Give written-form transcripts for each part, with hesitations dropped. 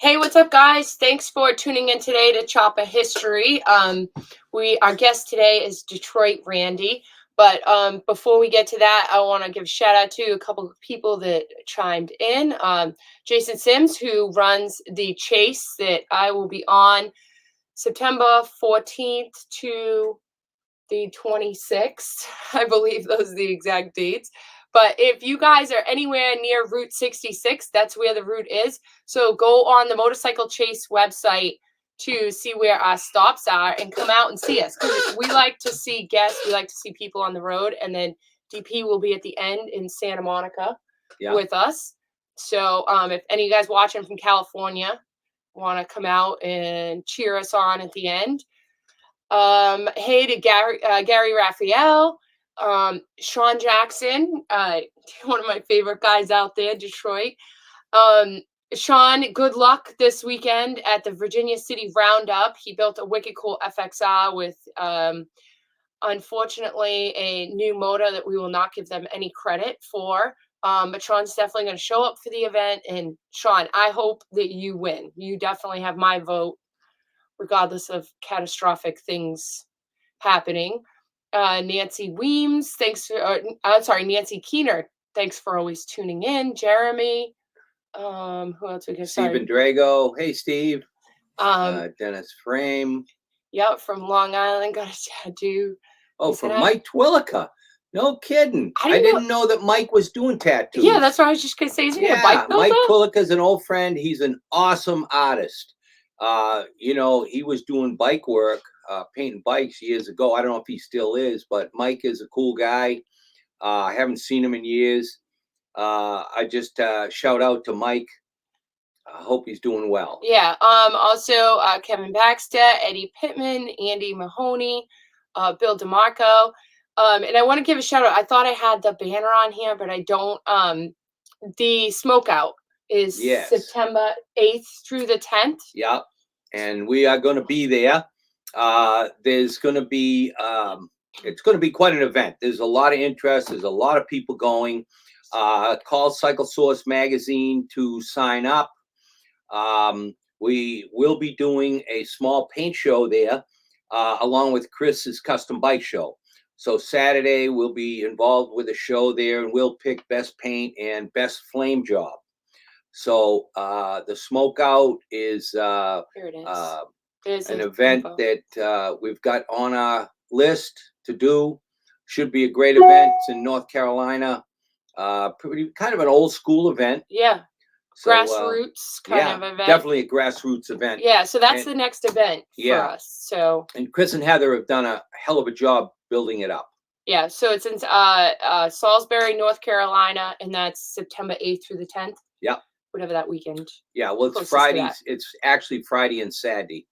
Hey, what's up, guys? Thanks for tuning in today to Chop a History. Our guest today is Detroit Randy. But before we get to that, I want to give a shout out to a couple of people that chimed in. Jason Sims, who runs the Chase that I will be on September 14th to the 26th. I believe those are the exact dates. But if you guys are anywhere near Route 66, that's where the route is. So go on the Motorcycle Chase website to see where our stops are and come out and see us. Because we like to see guests, we like to see people on the road. And then DP will be at the end in Santa Monica with us. So if any of you guys watching from California want to come out and cheer us on at the end. Hey to Gary Raphael, Sean Jackson, one of my favorite guys out there, Detroit. Sean, good luck this weekend at the Virginia City Roundup. He built a wicked cool FXR with, unfortunately, a new motor that we will not give them any credit for. But Sean's definitely going to show up for the event. And Sean, I hope that you win. You definitely have my vote, regardless of catastrophic things happening. Nancy Weems, Nancy Keener, thanks for always tuning in. Jeremy, who else we can? Stephen Drago, hey Steve. Dennis Frame. Yep, from Long Island, got a tattoo. Oh, from Mike Twillica. No kidding. I didn't know that Mike was doing tattoos. Yeah, that's what I was just gonna say. Isn't he a bike builder? Mike Twillica's an old friend. He's an awesome artist. He was doing bike work, painting bikes years ago. I don't know if he still is, but Mike is a cool guy. I haven't seen him in years. I just shout out to Mike. I hope he's doing well. Yeah. Also, Kevin Baxter, Eddie Pittman, Andy Mahoney, Bill DeMarco. And I want to give a shout out. I thought I had the banner on here, but I don't. The Smokeout is September 8th through the 10th. Yep. And we are going to be there. There's going to be, it's going to be quite an event. There's a lot of interest. There's a lot of people going. Call Cycle Source Magazine to sign up. We will be doing a small paint show there, along with Chris's custom bike show. So Saturday we'll be involved with a show there, and we'll pick best paint and best flame job. So the Smokeout is an event that we've got on our list to do. Should be a great event. It's in North Carolina. Kind of an old school event. Yeah. So, grassroots kind of event. Definitely a grassroots event. Yeah, so that's the next event for us. So and Chris and Heather have done a hell of a job building it up. Yeah, so it's in Salisbury, North Carolina, and that's September 8th through the 10th. Yeah. Whatever that weekend. Yeah, well, it's Fridays. It's actually Friday and Saturday.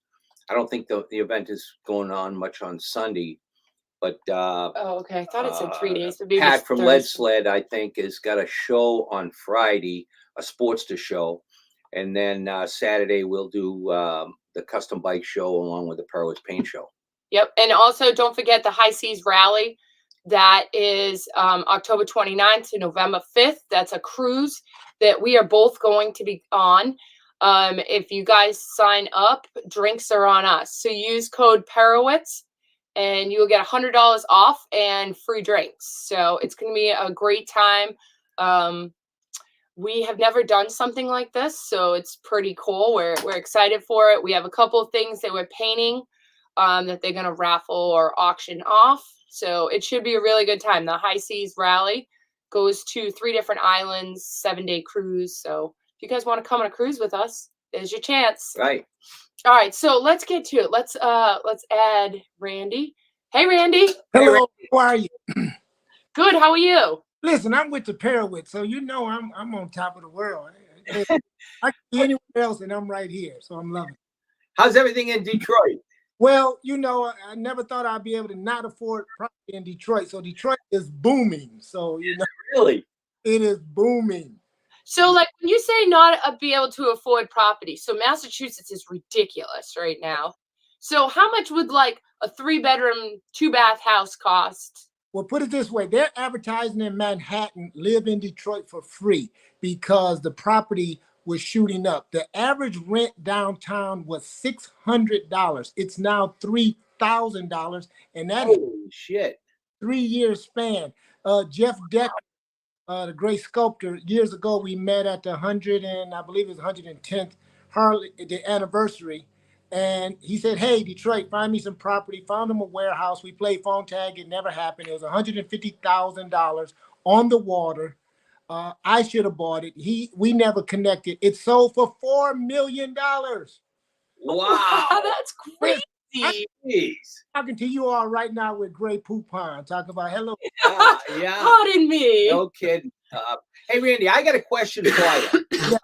I don't think the event is going on much on Sunday, but okay. I thought it said 3 days. But Pat from Lead Sled, I think, has got a show on Friday, a Sportster show, and then Saturday we'll do the custom bike show along with the Perlis paint show. Yep, and also don't forget the High Seas Rally. That is October 29th to November 5th. That's a cruise that we are both going to be on. If you guys sign up, drinks are on us. So use code Perowitz and you will get $100 off and free drinks. So it's going to be a great time. We have never done something like this, so it's pretty cool. We're excited for it. We have a couple of things that we're painting that they're going to raffle or auction off. So it should be a really good time. The High Seas Rally goes to 3 different islands, 7-day cruise. So if you guys want to come on a cruise with us, there's your chance. Right. All right. So let's get to it. Let's add Randy. Hey, Randy. Hello. Hey, Randy. How are you? Good. How are you? Listen, I'm with the Perowitz, so you know I'm on top of the world. I can be anywhere else, and I'm right here. So I'm loving it. How's everything in Detroit? Well, I never thought I'd be able to not afford property in Detroit. So Detroit is booming. So, really, it is booming. So, like, when you say not be able to afford property, so Massachusetts is ridiculous right now. So how much would like a 3-bedroom, 2-bath house cost? Well, put it this way. They're advertising in Manhattan, live in Detroit for free because the property was shooting up. The average rent downtown was $600. It's now $3,000, and that is Holy shit. 3 year span. Jeff Deck, the great sculptor, years ago we met at the 100 and I believe it was 110th Harley, the anniversary. And he said, "Hey, Detroit, find me some property." Found him a warehouse. We played phone tag. It never happened. It was $150,000 on the water. I should have bought it. We never connected. It sold for $4 million. Wow. That's I'm crazy. Jeez. talking to you all right now with Gray Poupon, talking about hello. Yeah. Pardon me. No kidding. Hey, Randy, I got a question for you. Yeah.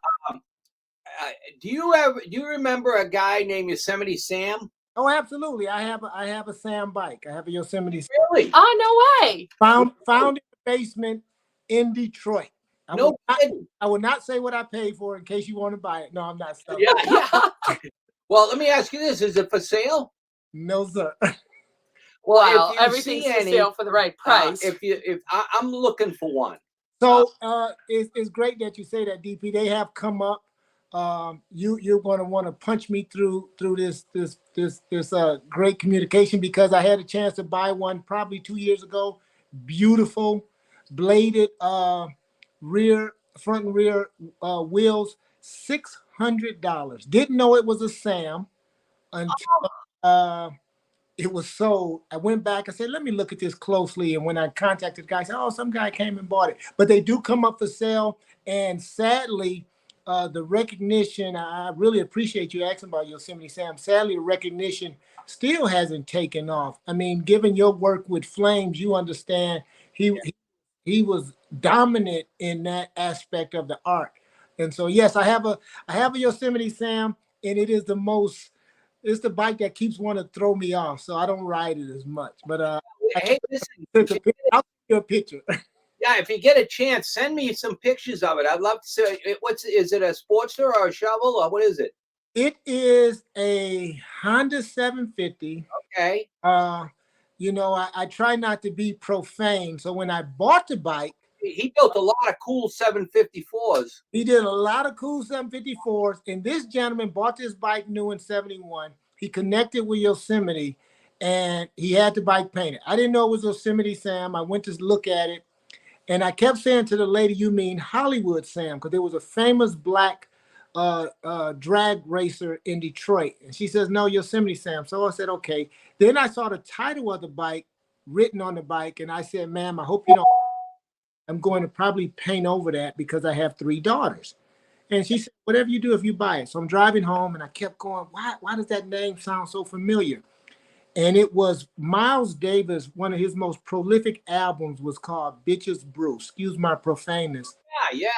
Do you remember a guy named Yosemite Sam? Oh, absolutely. I have a Sam bike. I have a Yosemite. Really? Oh, no way. Found in the basement in Detroit. No kidding. I will not say what I paid for in case you want to buy it. No, I'm not selling. Yeah. Well, let me ask you this: is it for sale? No, sir. Well, Wow, if you everything's see for any, sale for the right price. I'm looking for one. So it's great that you say that, DP. They have come up. You're going to want to punch me through this great communication, because I had a chance to buy one probably 2 years ago. Beautiful, bladed front and rear wheels. $600. Didn't know it was a Sam until it was sold. I went back. I said, "Let me look at this closely." And when I contacted the guy, I said, "Oh, some guy came and bought it." But they do come up for sale. And sadly, the recognition, I really appreciate you asking about Yosemite Sam. Sadly, the recognition still hasn't taken off. I mean, given your work with Flames, you understand he was dominant in that aspect of the art. And so, yes, I have a Yosemite Sam, and it is it's the bike that keeps wanting to throw me off, so I don't ride it as much. But Hey, listen, I'll take you a picture. yeah, if you get a chance, send me some pictures of it. I'd love to see it. Is it a Sportster or a shovel, or what is it? It is a Honda 750. Okay. I try not to be profane, so when I bought the bike, He built a lot of cool 754s. he did a lot of cool 754s, and this gentleman bought this bike new in 71. He connected with Yosemite, and he had the bike painted. I didn't know it was Yosemite Sam. I went to look at it, and I kept saying to the lady, "You mean Hollywood Sam?" Because there was a famous black drag racer in Detroit. And she says, "No, Yosemite Sam." So I said, "Okay." Then I saw the title of the bike written on the bike, and I said, "Ma'am, I hope you don't. I'm going to probably paint over that because I have 3 daughters." And she said, "Whatever you do, if you buy it." So I'm driving home, and I kept going, why does that name sound so familiar? And it was Miles Davis. One of his most prolific albums was called Bitches Brew. Excuse my profaneness. Yeah.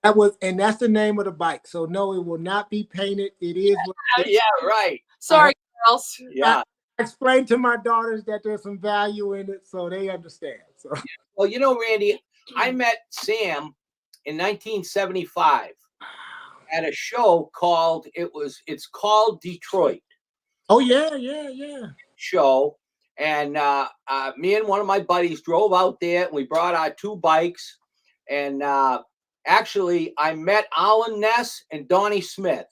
That's the name of the bike. So no, it will not be painted. It is. Yeah, right. Sorry, girls. Yeah. I explained to my daughters that there's some value in it, so they understand. So. Well, Randy, I met Sam in 1975 at a show called it's called Detriot. Oh yeah. Show, and me and one of my buddies drove out there, and we brought our 2 bikes, and actually I met Alan Ness and Donnie Smith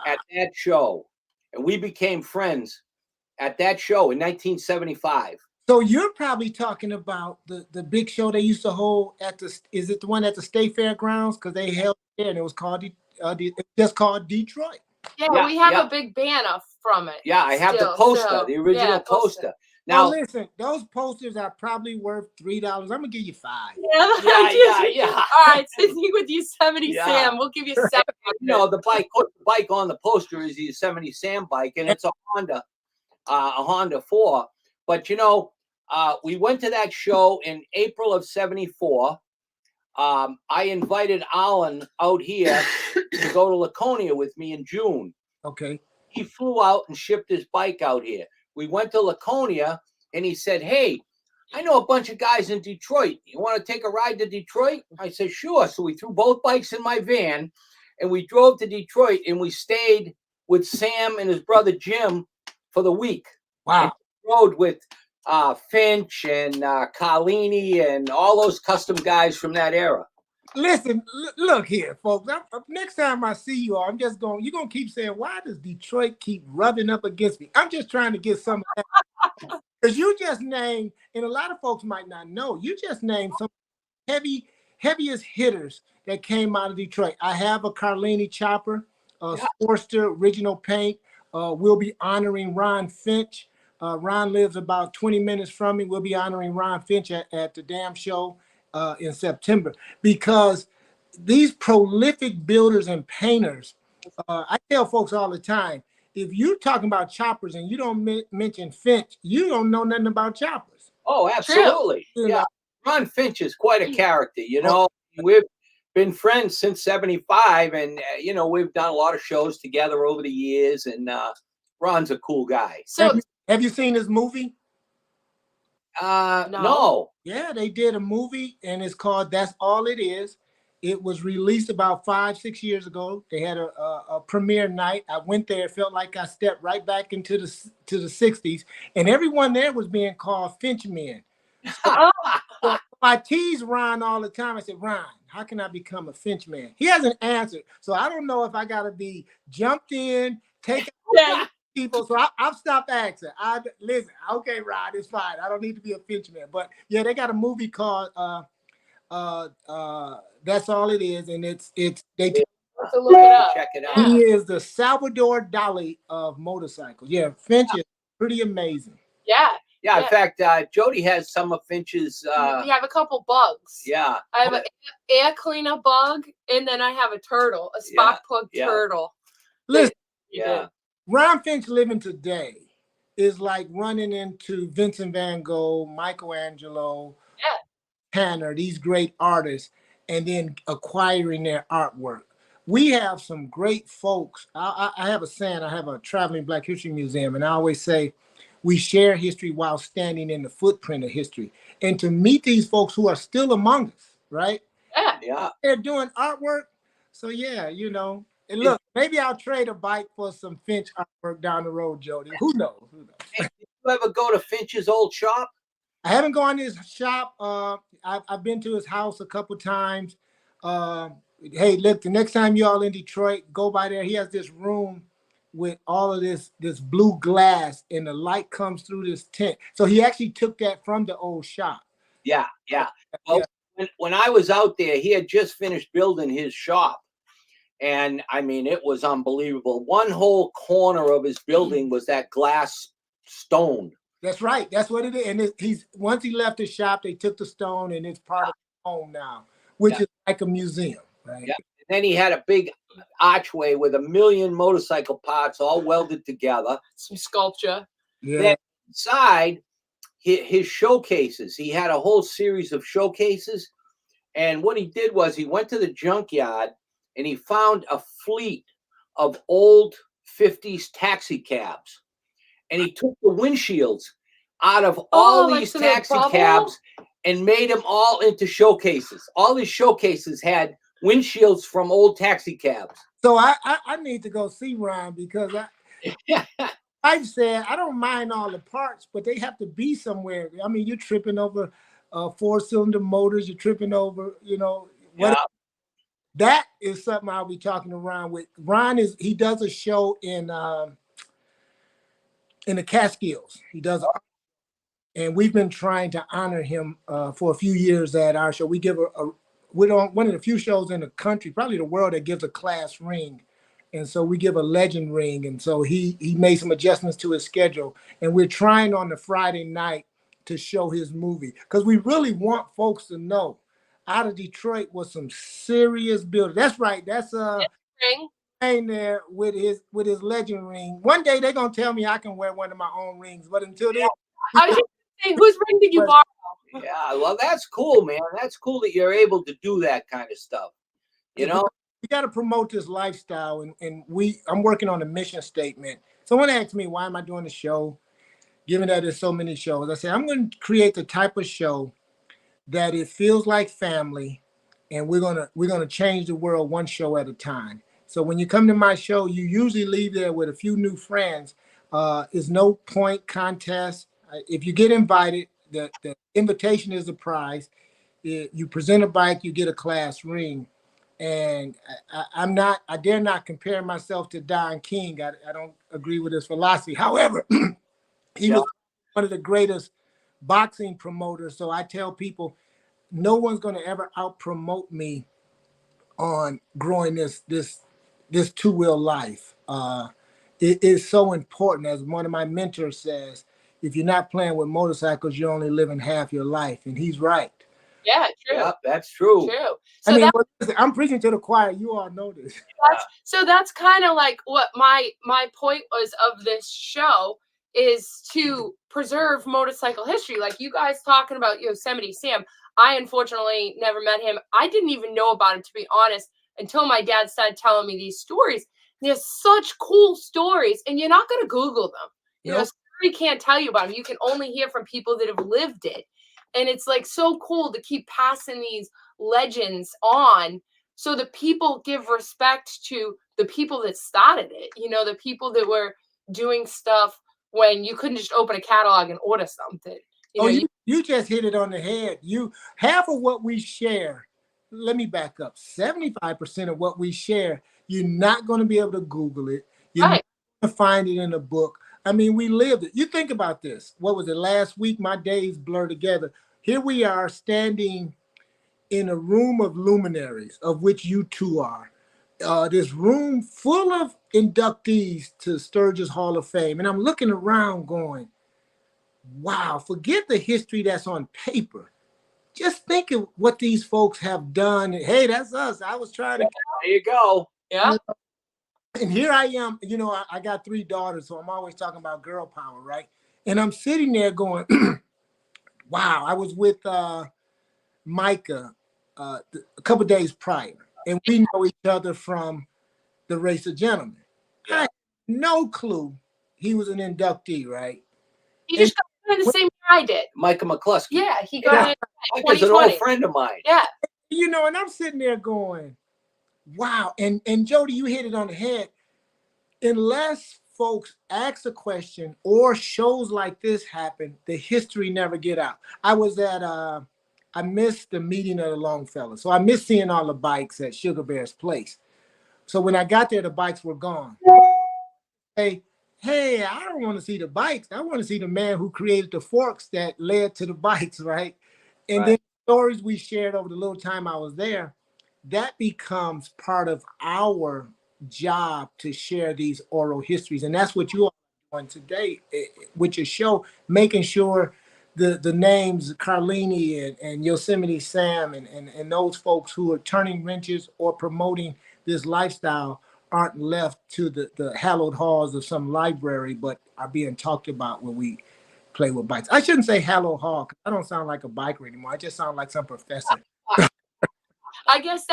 at that show, and we became friends at that show in 1975. So you're probably talking about the big show they used to hold is it the one at the State Fairgrounds? Because they held it there, and it was called just called Detroit. Yeah, we have a big banner from it. Yeah, I have the poster, the original poster. Now listen, those posters are probably worth $3. I'm gonna give you $5. Yeah. All right, sitting with Yosemite Sam, we'll give you $7. The bike on the poster is the Yosemite Sam bike, and it's a Honda 4. But we went to that show in April of '74. I invited Alan out here to go to Laconia with me in June. Okay. He flew out and shipped his bike out here. We went to Laconia, and he said, "Hey, I know a bunch of guys in Detroit. You want to take a ride to Detroit?" I said, "Sure." So we threw both bikes in my van, and we drove to Detroit, and we stayed with Sam and his brother Jim for the week. Wow. And rode with Finch and Carlini and all those custom guys from that era. Listen, look here, folks. Next time I see you, I'm just going. You're gonna keep saying, "Why does Detroit keep rubbing up against me?" I'm just trying to get some of that because you just named, and a lot of folks might not know. You just named some heaviest hitters that came out of Detroit. I have a Carlini chopper, Sportster original paint. We'll be honoring Ron Finch. Ron lives about 20 minutes from me. We'll be honoring Ron Finch at the Damn Show in September because these prolific builders and painters, I tell folks all the time, if you're talking about choppers and you don't mention Finch, you don't know nothing about choppers. Oh, absolutely. You Yeah. know? Ron Finch is quite a character. You know, we've been friends since 75 and, you know, we've done a lot of shows together over the years and Ron's a cool guy. So have you seen this movie? No. Yeah, they did a movie and it's called That's All It Is. It was released about 5-6 years ago. They had a premiere night. I went there. It felt like I stepped right back into the 60s. And everyone there was being called Finch men. So I tease Ron all the time. I said, Ron, how can I become a Finch man? He hasn't answered. So I don't know if I got to be jumped in, taken people. So I've stopped asking. Listen, okay, Ron, it's fine. I don't need to be a Finch man. But yeah, they got a movie called That's All It Is. And they to look it up. Check it out. He is the Salvador Dali of motorcycles. Yeah, Finch is pretty amazing. Yeah. Yeah, in fact, Jody has some of Finch's. We have a couple bugs. Yeah. I have an air cleaner bug, and then I have a turtle, a spark plug turtle. Listen, Yeah. Ron Finch living today is like running into Vincent Van Gogh, Michelangelo, Tanner, these great artists, and then acquiring their artwork. We have some great folks. I have a saying, I have a traveling Black History Museum, and I always say, we share history while standing in the footprint of history. And to meet these folks who are still among us, right? Yeah. They're doing artwork. So yeah, you know. And look, maybe I'll trade a bike for some Finch artwork down the road, Jody. Who knows? Hey, did you ever go to Finch's old shop? I haven't gone to his shop. I've been to his house a couple times. Hey, look, the next time y'all in Detroit, go by there. He has this room with all of this blue glass and the light comes through this tent. So he actually took that from the old shop. Yeah. Well, when I was out there, he had just finished building his shop. And I mean, it was unbelievable. One whole corner of his building was that glass stone. That's right. That's what it is. And once he left the shop, they took the stone and it's part of the home now, which is like a museum, right? Yeah. And then he had a big archway with 1 million motorcycle parts all welded together. Some sculpture. Yeah. Then inside his showcases, he had a whole series of showcases. And what he did was he went to the junkyard and he found a fleet of old 50s taxi cabs. And he took the windshields out of all these taxi cabs and made them all into showcases. All these showcases had windshields from old taxi cabs. So I need to go see Ron because I've said I don't mind all the parts, but they have to be somewhere. I mean, you're tripping over 4-cylinder motors. You're tripping over, you know, what? That is something I'll be talking to Ron with. Ron he does a show in the Catskills. He does, and we've been trying to honor him for a few years at our show. We give we're on one of the few shows in the country, probably the world, that gives a class ring. And so we give a legend ring. And so he made some adjustments to his schedule. And we're trying on the Friday night to show his movie. Because we really want folks to know out of Detroit was some serious building. That's right. That's ring there with his legend ring. One day they're gonna tell me I can wear one of my own rings. But until then, I was just saying, whose ring did you borrow? Yeah, well, that's cool, man. That's cool that you're able to do that kind of stuff. You know, we got to promote this lifestyle, and I'm working on a mission statement. Someone asked me, why am I doing the show? Given that there's so many shows, I said, I'm going to create the type of show that it feels like family, and we're gonna change the world one show at a time. So when you come to my show, you usually leave there with a few new friends. It's no point contest. If you get invited, the invitation is the prize. You present a bike, you get a class ring. And I dare not compare myself to Don King. I don't agree with his philosophy. However, he was one of the greatest boxing promoters. So I tell people, no one's going to ever out promote me on growing this two-wheel life. It is so important, as one of my mentors says, if you're not playing with motorcycles, you're only living half your life. And he's right. Yeah, true. Yeah, that's true. True. So I mean, I'm preaching to the choir. You all know this. That's kind of like what my point was of this show, is to preserve motorcycle history. Like you guys talking about Yosemite Sam. I unfortunately never met him. I didn't even know about him, to be honest, until my dad started telling me these stories. They're such cool stories, and you're not going to Google them. You know, story can't tell you about them. You can only hear from people that have lived it. And it's like so cool to keep passing these legends on, so the people give respect to the people that started it. You know, the people that were doing stuff when you couldn't just open a catalog and order something. You just hit it on the head. Half of what we share, let me back up, 75% of what we share, you're not going to be able to Google it. You're not going to find it in a book. I mean, we lived it. You think about this. What was it, last week? My days blur together. Here we are standing in a room of luminaries, of which you two are. This room full of inductees to Sturgis Hall of Fame. And I'm looking around going, wow, forget the history that's on paper. Just think of what these folks have done. Hey, that's us. I was trying to. There you go. Yeah. And here I am. You know, I got 3 daughters, so I'm always talking about girl power, right? And I'm sitting there going, wow. I was with Micah a couple of days prior, and we know each other from the Race of Gentlemen. Yeah. I had no clue he was an inductee, right? He just got in the same year I did. Micah McCluskey. Yeah, he got in Micah's an old friend of mine. Yeah. You know, and I'm sitting there going, wow. And Jody, you hit it on the head. Unless folks ask a question or shows like this happen, the history never get out. I was at I missed the meeting of the Longfellow. So I missed seeing all the bikes at Sugar Bear's place. So when I got there, the bikes were gone. Hey, I don't want to see the bikes. I want to see the man who created the forks that led to the bikes, right? And then stories we shared over the little time I was there, that becomes part of our job to share these oral histories. And that's what you are doing today with your show, making sure the names Carlini and Yosemite Sam and those folks who are turning wrenches or promoting this lifestyle aren't left to the hallowed halls of some library, but are being talked about when we play with bikes. I shouldn't say hallowed hall, because I don't sound like a biker anymore. I just sound like some professor. I guess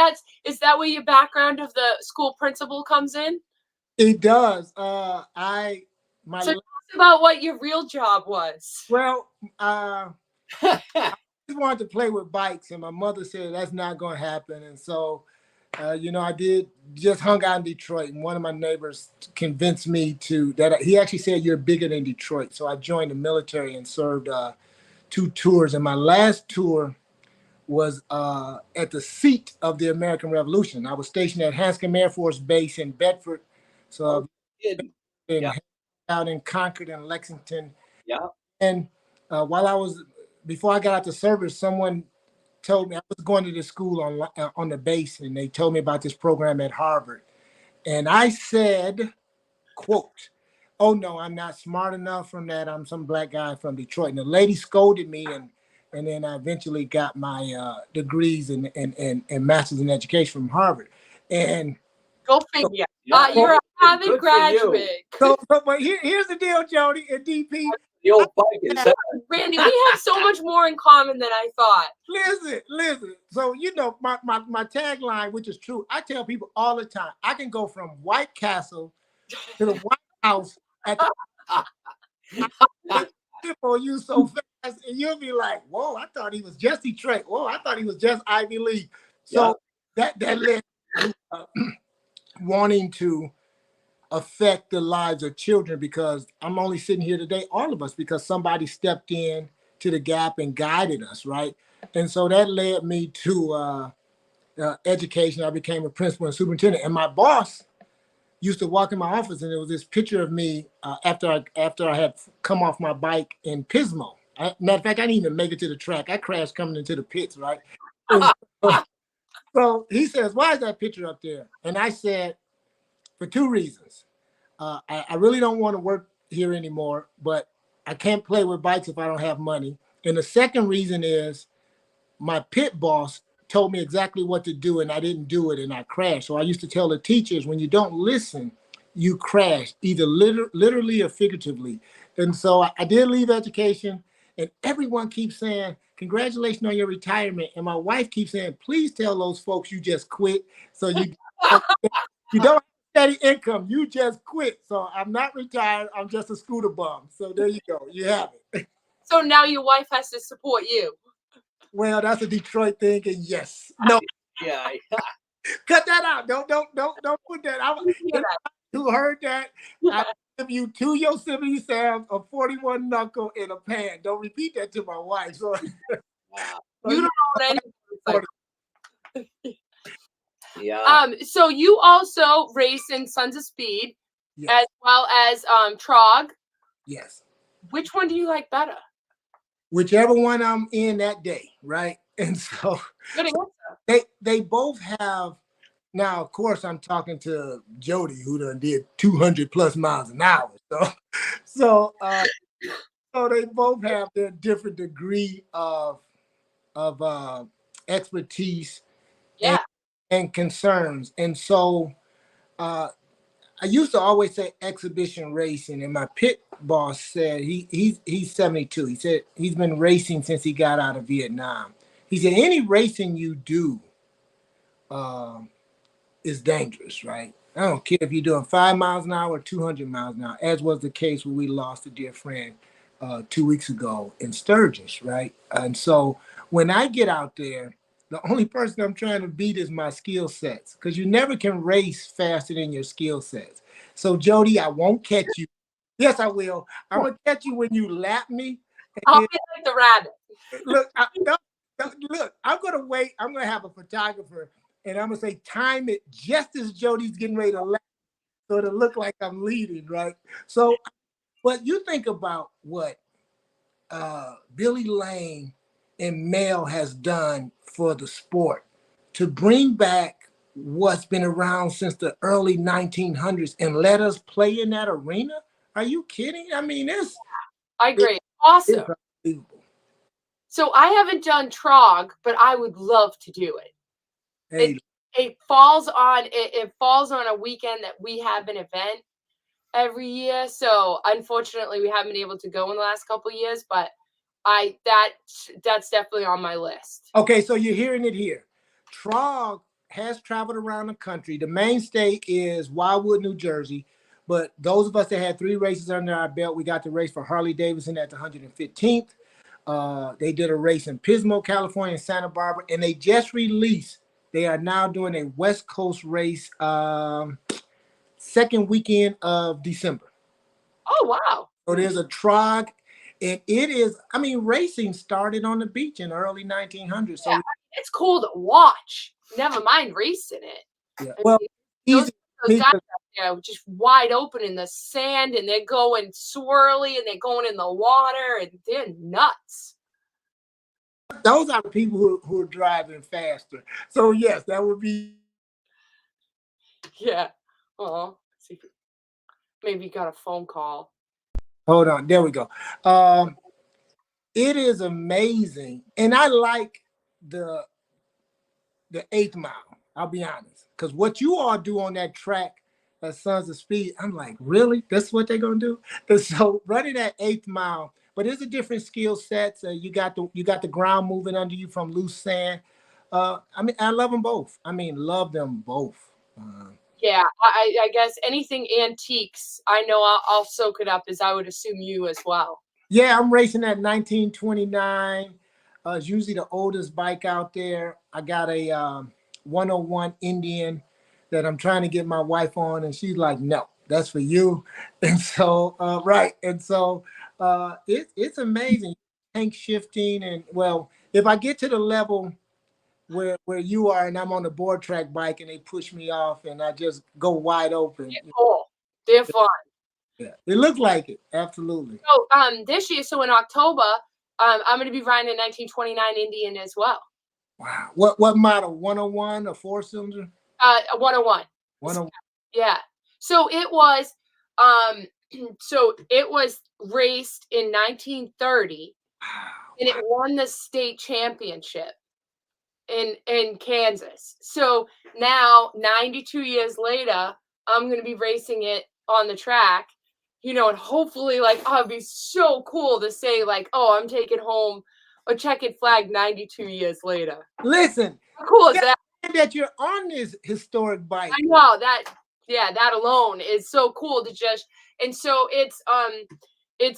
is that where your background of the school principal comes in? It does. So tell us about what your real job was. Well, I just wanted to play with bikes, and my mother said that's not going to happen. And so, you know, I did just hung out in Detroit, and one of my neighbors convinced me he actually said, you're bigger than Detroit. So I joined the military and served 2 tours. And my last tour was at the seat of the American Revolution. I was stationed at Hanscom Air Force Base in Bedford. So out in Concord and Lexington. Yeah. And before I got out the service, someone told me, I was going to this school on the base, and they told me about this program at Harvard. And I said, quote, oh no, I'm not smart enough from that. I'm some black guy from Detroit. And the lady scolded me, and then I eventually got my degrees and master's in education from Harvard. And go figure. You're a Harvard graduate. But here's the deal, Jody and DP. The old bike Randy, we have so much more in common than I thought. Listen. So, you know, my tagline, which is true, I tell people all the time, I can go from White Castle to the White House at the for you so fast, and you'll be like, whoa, I thought he was just Detroit. Whoa, I thought he was just Ivy League. So that led to wanting to affect the lives of children, because I'm only sitting here today, all of us, because somebody stepped in to the gap and guided us, right? And so that led me to education. I became a principal and superintendent. And my boss used to walk in my office, and there was this picture of me after I had come off my bike in Pismo. Matter of fact, I didn't even make it to the track. I crashed coming into the pits, right? And so he says, "Why is that picture up there?" And I said, for two reasons. I really don't want to work here anymore, but I can't play with bikes if I don't have money. And the second reason is my pit boss told me exactly what to do, and I didn't do it, and I crashed. So I used to tell the teachers, when you don't listen, you crash, either literally or figuratively. And so I did leave education, and everyone keeps saying, "Congratulations on your retirement." And my wife keeps saying, "Please tell those folks you just quit. So you don't have steady income. You just quit." So I'm not retired. I'm just a scooter bum. So there you go. You have it. So now your wife has to support you. Well, that's a Detroit thing, and yes, no, Yeah. cut that out. Don't put that. Who heard that? I give you 2 Yosemite Sams, a 41 knuckle, and a pan. Don't repeat that to my wife. So, Wow. You don't own anything. Yeah. So you also race in Sons of Speed, yes, as well as Trog. yes. Which one do you like better? Whichever one I'm in that day, right? And so Good answer. they both have. Now, of course, I'm talking to Jody, who done did 200 plus miles an hour. So they both have their different degree of expertise Yeah. and concerns. And so I used to always say exhibition racing, and my pit boss said he's 72. He said he's been racing since he got out of Vietnam. He said any racing you do is dangerous, right? I don't care if you're doing 5 miles an hour or 200 miles an hour, as was the case when we lost a dear friend 2 weeks ago in Sturgis, right? And so when I get out there, the only person I'm trying to beat is my skill sets, because you never can race faster than your skill sets. So Jody, I won't catch you. Yes, I will. I'm gonna catch you when you lap me. I'll be like the rabbit. Look, look, I'm gonna wait. I'm gonna have a photographer, and I'm gonna say time it just as Jody's getting ready to lap, so it'll look like I'm leading, right? So, but you think about what Billy Lane and Mel has done for the sport to bring back what's been around since the early 1900s and let us play in that arena. Are you kidding? I mean, I agree. Awesome. it's unbelievable. So I haven't done Trog, but I would love to do it. Hey, It falls on a weekend that we have an event every year. So unfortunately, we haven't been able to go in the last couple of years, but that's definitely on my list. okay, so you're hearing it here. Trog has traveled around the country. The mainstay is Wildwood, New Jersey. But those of us that had 3 races under our belt, we got to race for Harley Davidson at the 115th. They did a race in Pismo, California, and Santa Barbara, and they just released. They are now doing a West Coast race second weekend of December. Oh, wow. So there's a Trog, and it is, I mean, racing started on the beach in the early 1900s. So yeah, it's cool to watch. Never mind racing it. Yeah. Well, those guys out there just wide open in the sand, and they're going swirly, and they're going in the water, and they're nuts. Those are the people who are driving faster. So yes, that would be. Yeah. Oh, maybe you got a phone call. Hold on. There we go. It is amazing, and I like the 8th mile. I'll be honest, because what you all do on that track at Sons of Speed, I'm like, really? That's what they're gonna do? And so running that 8th mile, but it's a different skill sets. You got the ground moving under you from loose sand. I mean, I love them both. I mean, love them both. Yeah, I guess anything antiques, I know I'll soak it up, as I would assume you as well. Yeah, I'm racing at 1929. It's usually the oldest bike out there. I got a 101 Indian that I'm trying to get my wife on, and she's like, "No, that's for you." And so, right, and so it's amazing. Tank shifting, and well, if I get to the level where you are and I'm on the board track bike and they push me off and I just go wide open. They're cool. They're fun. Yeah, it looked like it. Absolutely. So this year, so in October, I'm going to be riding a 1929 Indian as well. Wow. What model? 101 or 4-cylinder? A 101. 101. Yeah. So it was raced in 1930 and it won the state championship in Kansas. So now 92 years later, I'm going to be racing it on the track, you know, and hopefully like, oh, it'd be so cool to say like, oh, I'm taking home a checkered flag 92 years later. Listen, how cool is that? That you're on this historic bike. I know that. Yeah, that alone is so cool to just. And so it's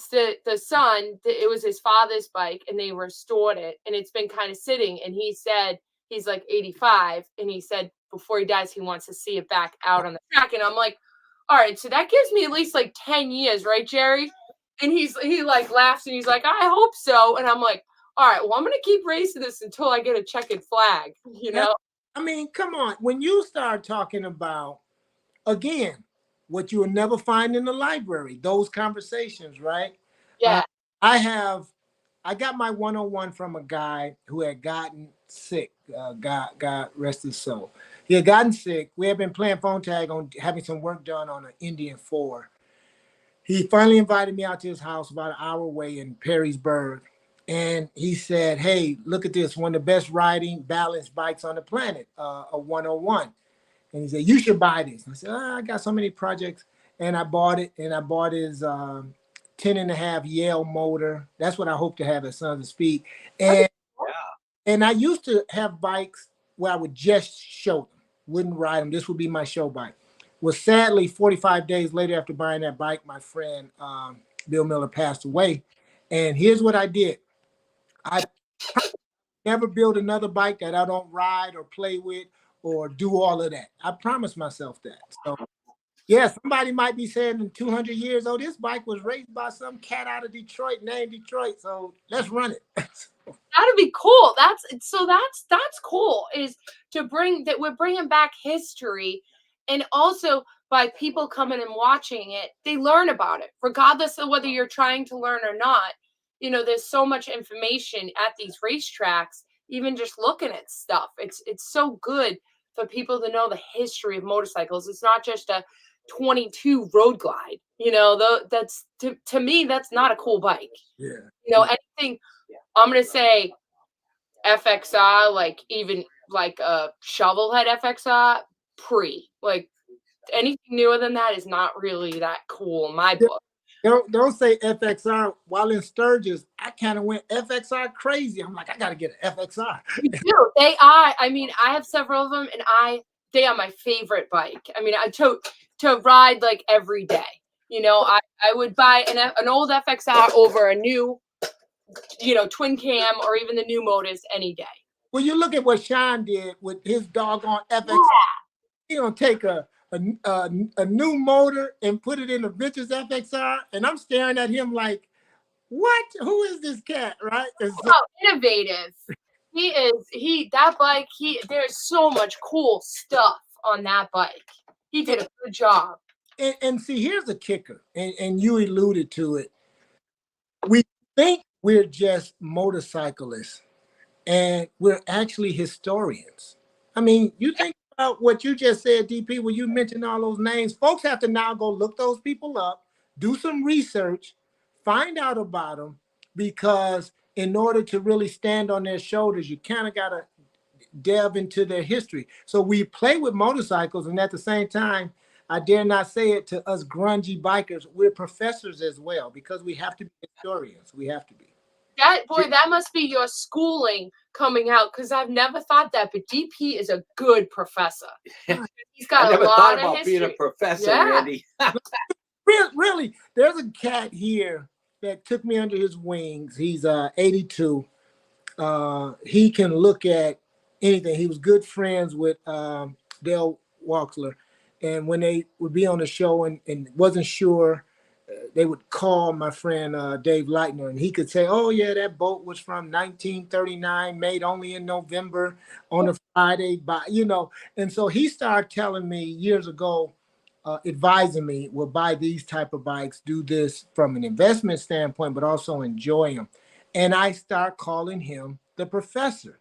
the son. It was his father's bike, and they restored it, and it's been kind of sitting. And he said he's like 85, and he said before he dies he wants to see it back out on the track. And I'm like, all right, so that gives me at least like 10 years, right, Jerry? And he like laughs and he's like, I hope so. And I'm like, all right, well, I'm gonna keep racing this until I get a checkered flag, you know. I mean, come on. When you start talking about, again, what you will never find in the library, those conversations, right? Yeah. I got my 101 from a guy who had gotten sick. God rest his soul. He had gotten sick. We had been playing phone tag on having some work done on an Indian 4. He finally invited me out to his house about an hour away in Perrysburg. And he said, hey, look at this, one of the best riding balanced bikes on the planet, a 101. And he said, you should buy this. And I said, I got so many projects. And I bought it, and I bought his 10.5 Yale motor. That's what I hope to have at Sons of Speed. And I used to have bikes where I would just show them, wouldn't ride them. This would be my show bike. Well, sadly, 45 days later after buying that bike, my friend Bill Miller passed away. And here's what I did. I never build another bike that I don't ride or play with or do all of that. I promised myself that. So, yeah, somebody might be saying in 200 years, oh, this bike was raced by some cat out of Detroit named Detroit. So let's run it. That'd be cool. That's cool. Is to bring that we're bringing back history, and also by people coming and watching it, they learn about it, regardless of whether you're trying to learn or not. You know, there's so much information at these racetracks, even just looking at stuff. It's so good for people to know the history of motorcycles. It's not just a 22 Road Glide. You know, that's to me, that's not a cool bike. Yeah. You know, anything, I'm going to say FXR, like even like a Shovelhead FXR, like anything newer than that is not really that cool in my book. Don't say FXR. While in Sturgis, I kind of went FXR crazy. I'm like, I got to get an FXR. You do. They are. I mean, I have several of them, and they are my favorite bike. I mean, to ride like every day. You know, I would buy an old FXR over a new, you know, twin cam or even the new motors any day. Well, you look at what Sean did with his doggone FXR. Yeah. He gonna take a new motor and put it in a vintage FXR, and I'm staring at him like, what? Who is this cat? Right? Innovative. That bike. There's so much cool stuff on that bike. He did a good job. And see, here's the kicker, and you alluded to it. We think we're just motorcyclists, and we're actually historians. I mean, you think about what you just said, DP, when you mentioned all those names. Folks have to now go look those people up, do some research, find out about them, because in order to really stand on their shoulders, you kind of got to delve into their history. So we play with motorcycles, and at the same time, I dare not say it to us grungy bikers, we're professors as well, because we have to be historians. We have to be. That must be your schooling coming out, because I've never thought that, but DP is a good professor. He's got a lot of history. Being a professor, yeah. Randy. Really, there's a cat here that took me under his wings. He's 82. He can look at anything. He was good friends with Dale Walksler. And when they would be on the show and wasn't sure, they would call my friend Dave Leitner, and he could say, "Oh yeah, that boat was from 1939, made only in November on a Friday." By and so he started telling me years ago, advising me, "Well, buy these type of bikes, do this from an investment standpoint, but also enjoy them." And I start calling him the professor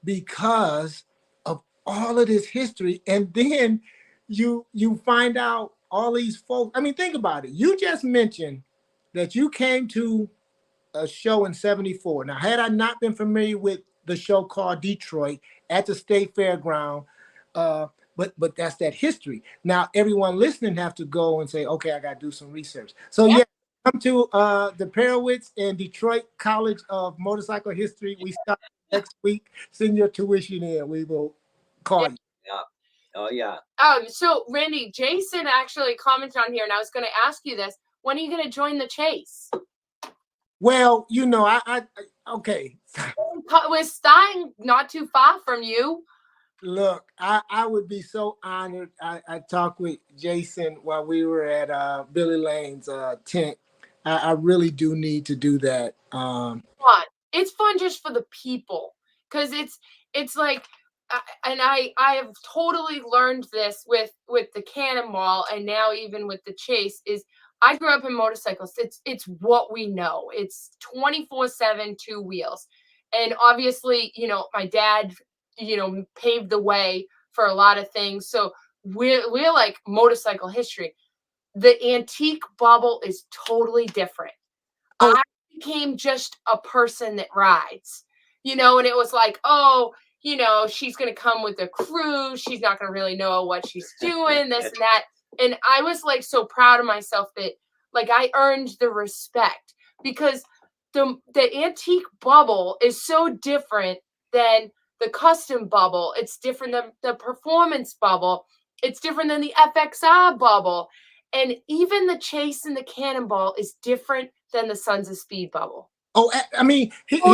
because of all of this history. And then you find out all these folks. I mean, think about it. You just mentioned that you came to a show in 74. Now, had I not been familiar with the show called Detroit at the State Fairground, uh, but that's that history. Now, everyone listening have to go and say, okay, I got to do some research. So yeah, come to the Perowitz and Detroit College of Motorcycle History. We start next week. Send your tuition in. We will call you. Yeah. Oh yeah. So Randy, Jason actually commented on here, and I was going to ask you this: when are you going to join the chase? Well, I okay. We're staying not too far from you. Look, I would be so honored. I talked with Jason while we were at Billy Lane's tent. I really do need to do that. Fun. It's fun just for the people, because it's like, and I have totally learned this with the Cannonball, and now even with the Chase. Is I grew up in motorcycles. It's what we know. It's 24/7, two wheels, and obviously, my dad, paved the way for a lot of things. So we're like motorcycle history. The antique bubble is totally different. Oh. I became just a person that rides, and it was like, oh, she's going to come with a crew. She's not going to really know what she's doing, this and that. And I was like so proud of myself that like I earned the respect, because the antique bubble is so different than the custom bubble. It's different than the performance bubble. It's different than the FXR bubble. And even the Chase and the Cannonball is different than the Sons of Speed bubble. Oh, I mean, here's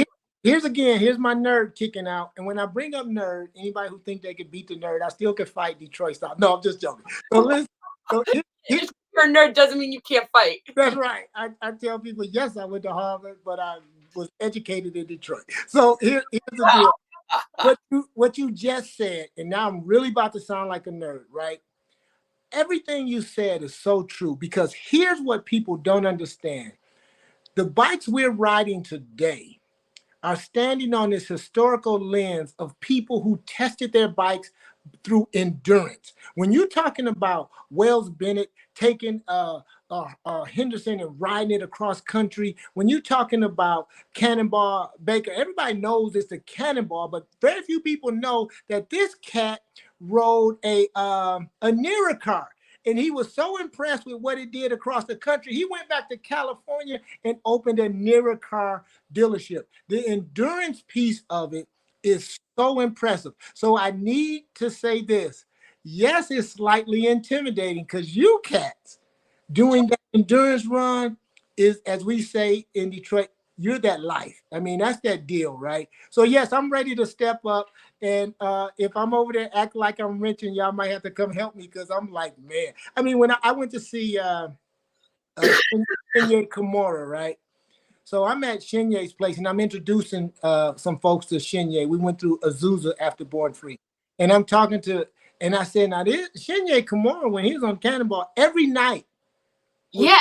my nerd kicking out. And when I bring up nerd, anybody who think they could beat the nerd, I still could fight Detroit style. No, I'm just joking. So listen, you're a nerd doesn't mean you can't fight. That's right. I tell people, yes, I went to Harvard, but I was educated in Detroit. So here's the deal. What you just said, and now I'm really about to sound like a nerd, right? Everything you said is so true, because here's what people don't understand. The bikes we're riding today are standing on this historical lens of people who tested their bikes through endurance. When you're talking about Wells Bennett taking Henderson and riding it across country, when you're talking about Cannonball Baker, everybody knows it's a Cannonball, but very few people know that this cat rode a Nera car. And he was so impressed with what it did across the country, he went back to California and opened a Nera car dealership. The endurance piece of it is so impressive. So I need to say this. Yes, it's slightly intimidating, because you cats doing that endurance run is, as we say in Detroit, you're that life. I mean, that's that deal, right? So yes, I'm ready to step up. And if I'm over there acting like I'm wrenching, y'all might have to come help me, because I'm like, man. I mean, when I went to see Shinya Kimura, right? So I'm at Shinye's place, and I'm introducing some folks to Shinye. We went through Azusa after Born Free. And I'm talking and I said, now this Shinye Kimura, when he was on Cannonball, every night, yeah,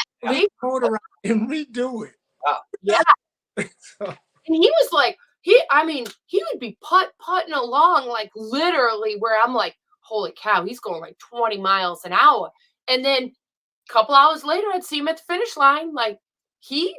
motor and redo it. Wow. Yeah. So. And he was like, he would be putting along, like literally, where I'm like, holy cow, he's going like 20 miles an hour. And then a couple hours later, I'd see him at the finish line. Like, he's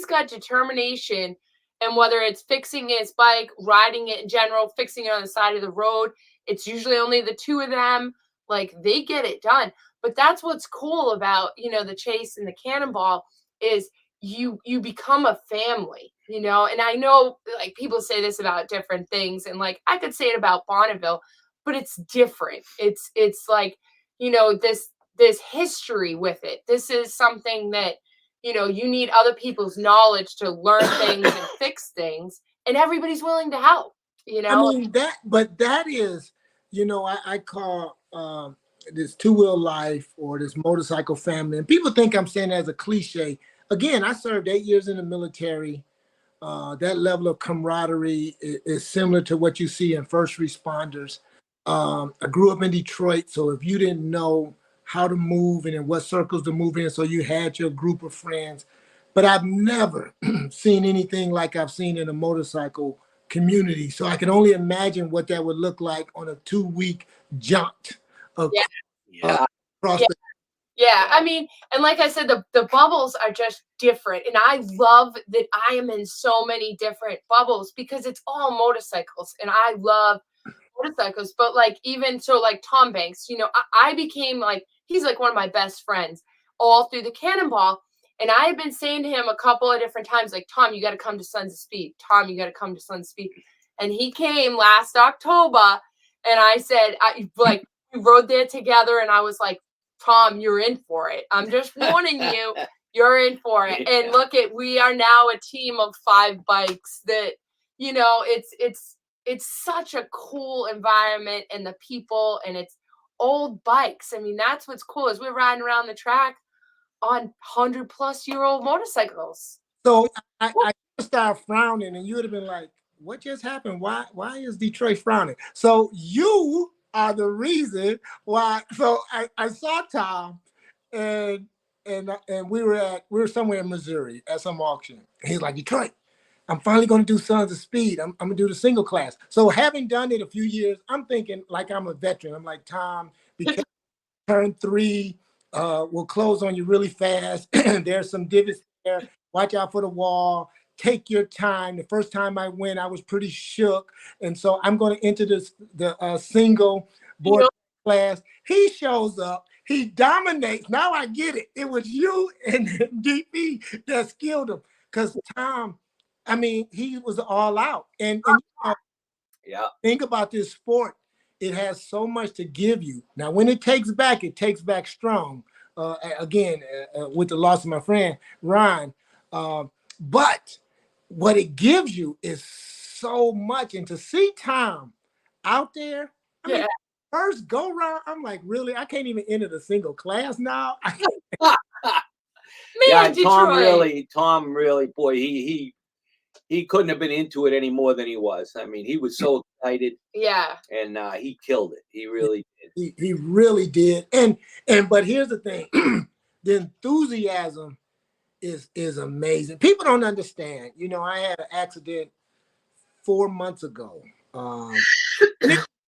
got determination. And whether it's fixing his bike, riding it in general, fixing it on the side of the road, it's usually only the two of them. Like, they get it done. But that's what's cool about, the Chase and the Cannonball is you become a family, and I know like people say this about different things, and like I could say it about Bonneville, but it's different. It's like, this history with it. This is something that, you need other people's knowledge to learn things and fix things, and everybody's willing to help, I mean, that is, I call this two-wheel life or this motorcycle family. And people think I'm saying that as a cliche. Again, I served 8 years in the military. That level of camaraderie is similar to what you see in first responders. I grew up in Detroit, so if you didn't know how to move and in what circles to move in, so you had your group of friends. But I've never seen anything like I've seen in a motorcycle community. So I can only imagine what that would look like on a 2-week jaunt Yeah. across Yeah. the. Yeah, I mean, and like I said, the bubbles are just different. And I love that I am in so many different bubbles because it's all motorcycles. And I love motorcycles. But like, even so, like Tom Banks, you know, I became like, he's like one of my best friends all through the Cannonball. And I have been saying to him a couple of different times, like, Tom, you got to come to Sons of Speed. Tom, you got to come to Sons of Speed. And he came last October. And I said, we rode there together. And I was like, Tom, you're in for it. I'm just warning you, you're in for it. And look we are now a team of 5 bikes that, you know, it's such a cool environment and the people and it's old bikes. I mean, that's what's cool is we're riding around the track on 100-plus-year-old motorcycles. So I started frowning and you would have been like, what just happened? Why is Detroit frowning? So you are the reason why. So I saw Tom and we were somewhere in Missouri at some auction. He's like, Detroit, I'm finally going to do Sons of Speed. I'm going to do the single class. So having done it a few years, I'm thinking like I'm a veteran. I'm like, Tom, because turn 3 will close on you really fast. There's some divots there. Watch out for the wall. Take your time. The first time I went, I was pretty shook. And so I'm going to enter the single board class. He shows up. He dominates. Now I get it. It was you and DP that skilled him. Because Tom, I mean, he was all out. And think about this sport. It has so much to give you. Now, when it takes back strong. Again, with the loss of my friend, Ron. But what it gives you is so much. And to see Tom out there, I mean, first go round, I'm like, really? I can't even enter the single class now? Man, Tom really, boy, he couldn't have been into it any more than he was. I mean, he was so excited. Yeah. And he killed it. He really did. He really did. But here's the thing. The enthusiasm is amazing. People don't understand. You know, I had an accident 4 months ago.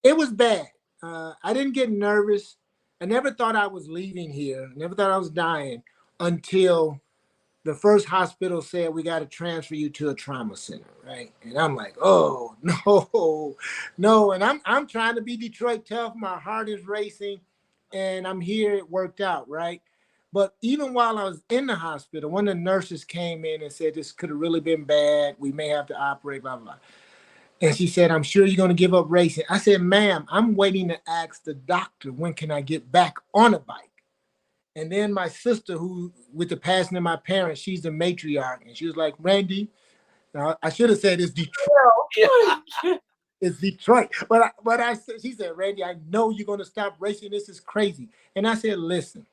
It was bad. I didn't get nervous. I never thought I was leaving here. Never thought I was dying until the first hospital said, we got to transfer you to a trauma center, right? And I'm like, oh, no. And I'm trying to be Detroit tough. My heart is racing. And I'm here. It worked out, right? But even while I was in the hospital, one of the nurses came in and said, this could have really been bad. We may have to operate, blah, blah, blah. And she said, I'm sure you're going to give up racing. I said, ma'am, I'm waiting to ask the doctor, when can I get back on a bike? And then my sister, who, with the passing of my parents, she's the matriarch. And she was like, Randy, now I should have said it's Detroit. It's Detroit. But I said, she said, Randy, I know you're going to stop racing. This is crazy. And I said, listen,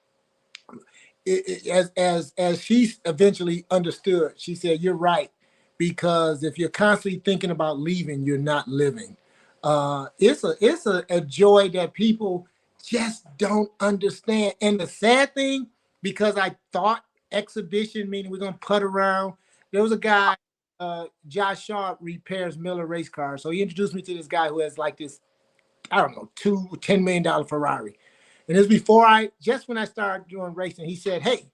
as she eventually understood, she said, you're right. Because if you're constantly thinking about leaving, you're not living. It's a joy that people just don't understand. And the sad thing, because I thought exhibition, meaning we're going to putt around. There was a guy, Josh Shaw, repairs Miller race cars. So he introduced me to this guy who has like this, I don't know, $10 million Ferrari. And it was before when I started doing racing, he said, hey,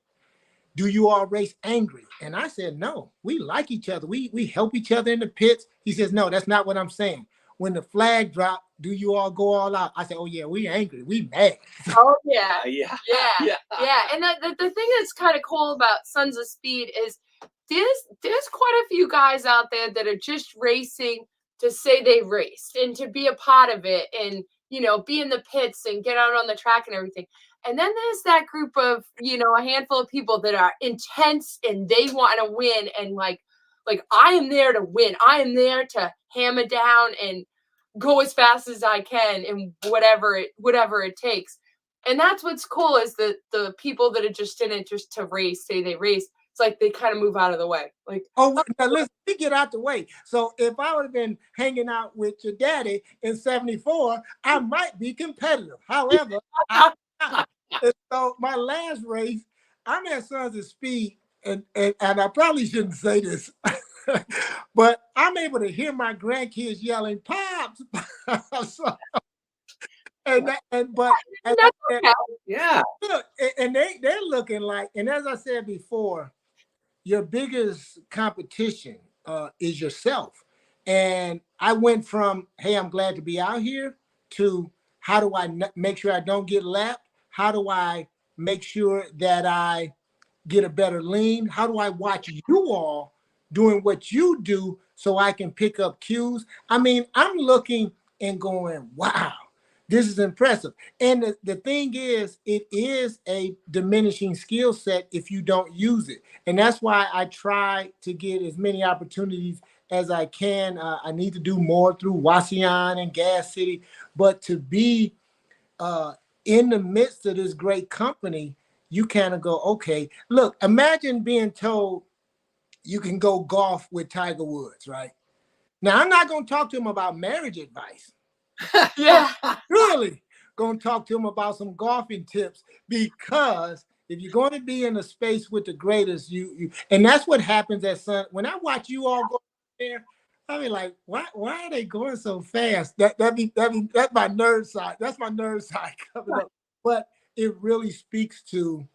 do you all race angry? And I said, no, we like each other. We help each other in the pits. He says, no, that's not what I'm saying. When the flag dropped, do you all go all out? I said, oh yeah, we angry. We mad. Oh yeah. Yeah. And the thing that's kind of cool about Sons of Speed is there's quite a few guys out there that are just racing to say they raced and to be a part of it and, you know, be in the pits and get out on the track and everything. And then there's that group of, you know, a handful of people that are intense and they want to win. And like I am there to win. I am there to hammer down and go as fast as I can and whatever it takes. And that's what's cool is that the people that are just in it just to race, say they race, it's like they kind of move out of the way. Like, Oh, now listen, we get out the way. So if I would have been hanging out with your daddy in 74, I might be competitive. However, I'm not. And so my last race, I'm at Sons of Speed, and I probably shouldn't say this, but I'm able to hear my grandkids yelling, "Pops!" So, but and, that's okay. Yeah. look, and they're looking like, and as I said before, your biggest competition is yourself. And I went from, hey, I'm glad to be out here, to how do I make sure I don't get lapped? How do I make sure that I get a better lean? How do I watch you all doing what you do so I can pick up cues? I mean, I'm looking and going, wow, this is impressive. And the thing is, it is a diminishing skill set if you don't use it. And that's why I try to get as many opportunities as I can. I need to do more through Wasion and Gas City, but to be in the midst of this great company, you kind of go, okay, look, imagine being told you can go golf with Tiger Woods, right? Now, I'm not going to talk to him about marriage advice. Yeah. Really going to talk to him about some golfing tips, because if you're going to be in a space with the greatest, you and that's what happens at Sun. When I watch you all go there, I mean, like, why are they going so fast? That's my nerd side. That's my nerd side coming up. But it really speaks to,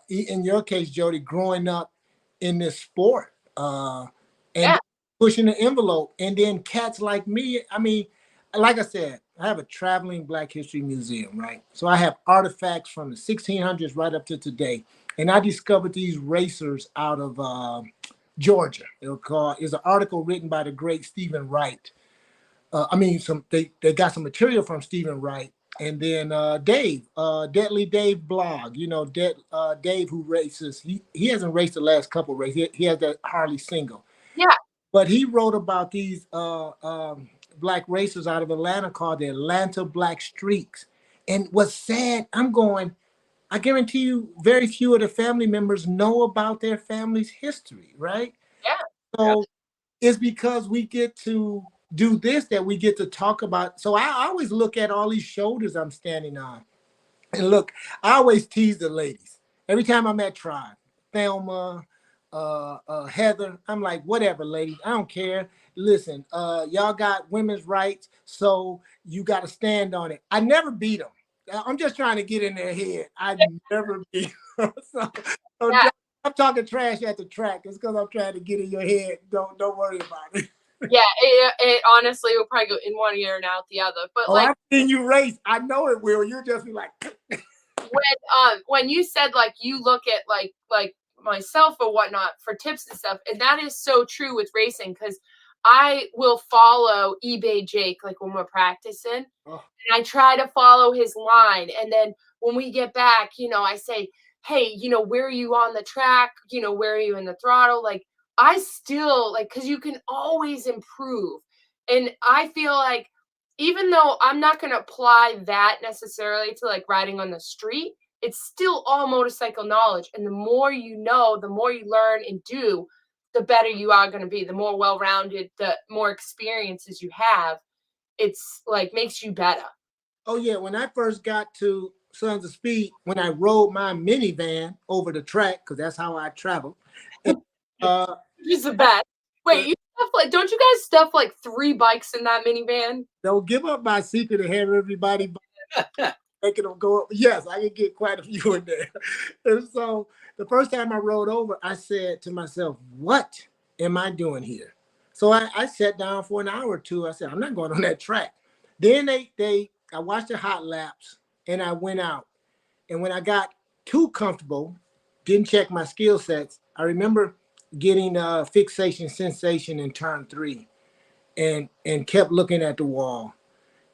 in your case, Jody, growing up in this sport, and Yeah. pushing the envelope, and then cats like me. I mean, like I said, I have a traveling Black History Museum, right? So I have artifacts from the 1600s right up to today, and I discovered these racers out of Georgia. It's an article written by the great Stephen Wright. They got some material from Stephen Wright, and then Dave, Deadly Dave blog. You know, Dave who races. He hasn't raced the last couple races. He has that Harley single. Yeah. But he wrote about these Black racers out of Atlanta called the Atlanta Black Streaks. And what's sad, I guarantee you very few of the family members know about their family's history, right? Yeah. So it's because we get to do this that we get to talk about. So I always look at all these shoulders I'm standing on. And look, I always tease the ladies. Every time I'm at Tribe, Thelma, Heather, I'm like, whatever, ladies, I don't care. Listen, y'all got women's rights, so you got to stand on it. I never beat them. I'm just trying to get in their head. I never beat them. so Yeah. I'm talking trash at the track. It's because I'm trying to get in your head. Don't worry about it. Yeah, it honestly will probably go in one ear and out the other. But like, I've seen you race. I know it will. You'll just be like, when you said like you look at like myself or whatnot for tips and stuff, and that is so true with racing, because I will follow eBay Jake like when we're practicing, and I try to follow his line, and then when we get back, I say, hey, where are you on the track? Where are you in the throttle? Like, I still like, because you can always improve. And I feel like even though I'm not going to apply that necessarily to like riding on the street, it's still all motorcycle knowledge. And the more you know, the more you learn and do, the better you are going to be. The more well-rounded, the more experiences you have, it's like makes you better. oh yeah, when I first got to Sons of Speed, when I rode my minivan over the track, because that's how I travel. He's the best. Wait, you stuff like, don't you guys stuff like 3 bikes in that minivan? Don't give up my secret and have everybody making them go up. Yes, I can get quite a few in there. And so the first time I rode over, I said to myself, what am I doing here? So I sat down for an hour or two. I said, I'm not going on that track. Then I watched the hot laps and I went out. And when I got too comfortable, didn't check my skill sets, I remember getting fixation sensation in turn 3 and kept looking at the wall.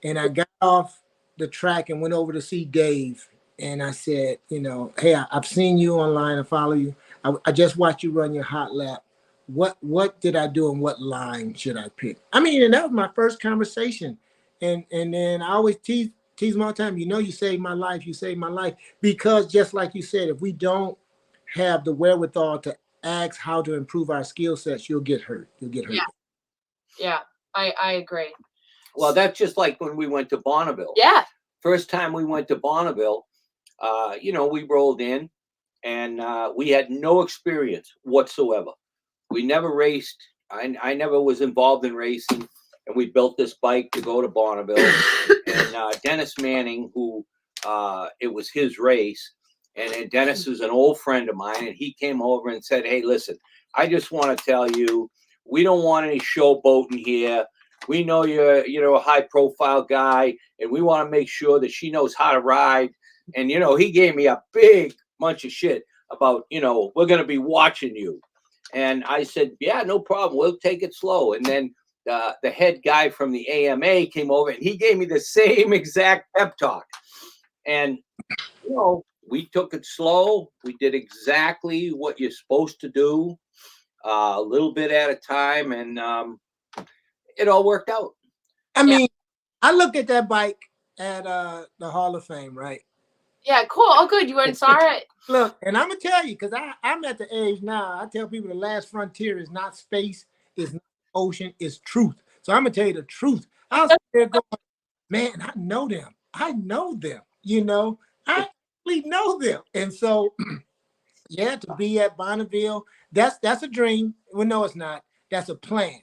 And I got off the track and went over to see Dave. And I said, hey, I've seen you online. I follow you. I just watched you run your hot lap. What did I do and what line should I pick? I mean, and that was my first conversation. And then I always tease tease him all the time, you know, you saved my life, you saved my life. Because just like you said, if we don't have the wherewithal to ask how to improve our skill sets, you'll get hurt. You'll get hurt. Yeah, I agree. Well, that's just like when we went to Bonneville. Yeah. First time we went to Bonneville, you know, we rolled in and we had no experience whatsoever. We never raced. I never was involved in racing. And we built this bike to go to Bonneville. And Dennis Manning, who it was his race, and Dennis is an old friend of mine, and he came over and said, hey, listen, I just want to tell you, we don't want any showboating here. We know you're a high profile guy, and we want to make sure that she knows how to ride. And, you know, he gave me a big bunch of shit about, you know, we're going to be watching you. And I said, yeah, no problem. We'll take it slow. And then the head guy from the AMA came over, and he gave me the same exact pep talk. And, you know, we took it slow. We did exactly what you're supposed to do, a little bit at a time. And it all worked out. I mean, I looked at that bike at the Hall of Fame, right? Yeah, cool. Oh, good. You went and saw it. Look, and I'm gonna tell you, because I'm at the age now. I tell people the last frontier is not space, is not ocean, is truth. So I'm gonna tell you the truth. I was there going, man, I know them. I know them. You know, I really know them. And so, yeah, to be at Bonneville, that's a dream. Well, no, it's not. That's a plan.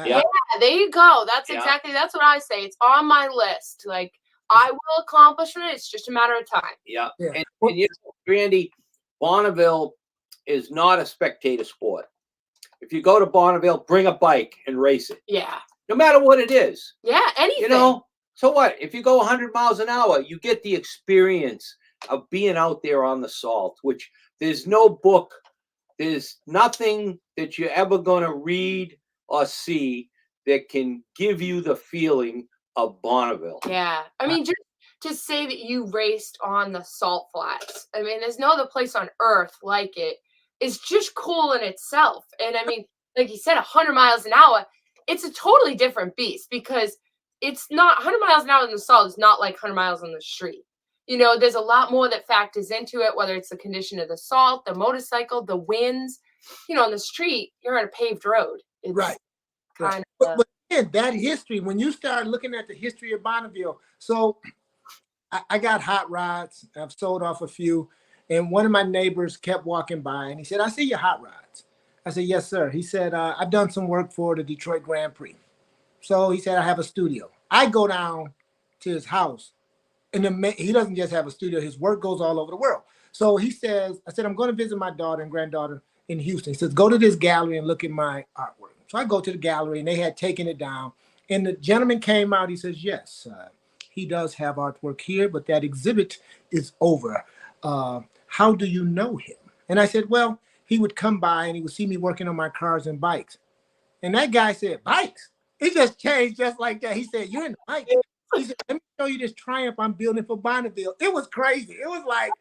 Yeah, there you go. That's what I say. It's on my list. Like, I will accomplish it. It's just a matter of time. Yeah. And you know, Randy, Bonneville is not a spectator sport. If you go to Bonneville, bring a bike and race it. Yeah. No matter what it is. Yeah, anything. You know, so what? If you go 100 miles an hour, you get the experience of being out there on the salt, which there's no book, there's nothing that you're ever going to read or see that can give you the feeling of Bonneville. Yeah. I mean, just to say that you raced on the salt flats, I mean, there's no other place on earth like it. It's just cool in itself. And I mean, like you said, 100 miles an hour, it's a totally different beast, because it's not 100 miles an hour in the salt is not like 100 miles on the street. You know, there's a lot more that factors into it, whether it's the condition of the salt, the motorcycle, the winds. You know, on the street, you're on a paved road. It's right. Kind of, but again, that history, when you start looking at the history of Bonneville, so I got hot rods. I've sold off a few. And one of my neighbors kept walking by, and he said, I see your hot rods. I said, yes, sir. He said, I've done some work for the Detroit Grand Prix. So he said, I have a studio. I go down to his house, and he doesn't just have a studio. His work goes all over the world. So he says, I said, I'm going to visit my daughter and granddaughter in Houston. He says, go to this gallery and look at my artwork. So I go to the gallery, and they had taken it down. And the gentleman came out. He says, yes, he does have artwork here, but that exhibit is over. How do you know him? And I said, well, he would come by and he would see me working on my cars and bikes. And that guy said, bikes? It just changed just like that. He said, you're in the bike. He said, let me show you this Triumph I'm building for Bonneville. It was crazy. It was like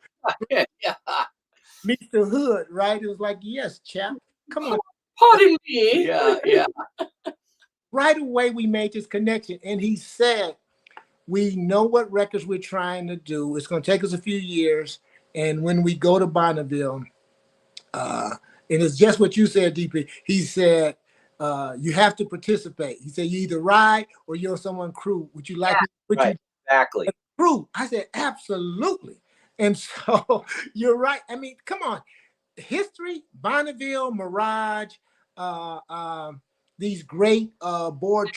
Mr. Hood, right? It was like, yes, chap, come on. Pardon me. Yeah. Right away, we made this connection. And he said, we know what records we're trying to do. It's going to take us a few years. And when we go to Bonneville, and it's just what you said, DP. He said, you have to participate. He said, you either ride or you're someone crew. Would you like right. Exactly. Crew? I said, absolutely. And so you're right. I mean, come on. History, Bonneville, Mirage, these great board.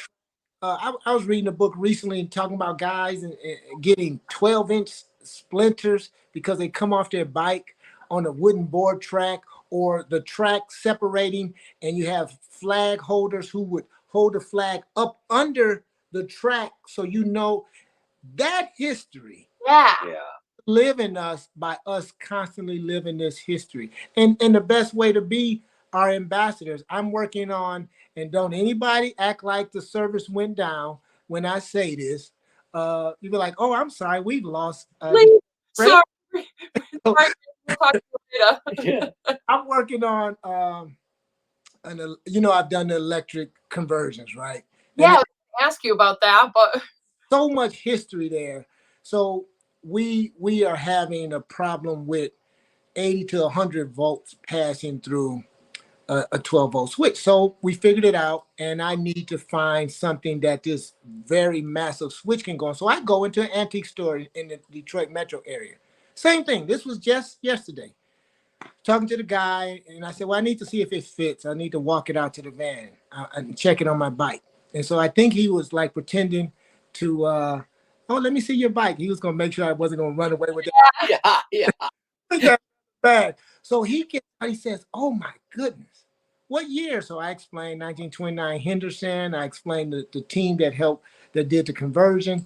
I was reading a book recently and talking about guys and getting 12-inch splinters because they come off their bike on a wooden board track, or the track separating, and you have flag holders who would hold the flag up under the track, so you know that history. Yeah. Live in us by us constantly living this history. And the best way to be our ambassadors. I'm working on, and don't anybody act like the service went down when I say this. You'll be like, oh, I'm sorry, we've lost. Sorry. I'm working on, I've done the electric conversions, right? Yeah, I was going to ask you about that, but so much history there So we are having a problem with 80 to 100 volts passing through a 12-volt switch. So we figured it out, and I need to find something that this very massive switch can go on. So I go into an antique store in the Detroit metro area. Same thing. This was just yesterday. Talking to the guy, and I said, well, I need to see if it fits. I need to walk it out to the van and check it on my bike. And so I think he was like pretending to, oh, let me see your bike. He was going to make sure I wasn't going to run away with it. Yeah. Bad. So he gets out, he says, oh my goodness, what year? So I explained 1929 Henderson. I explained the team that did the conversion.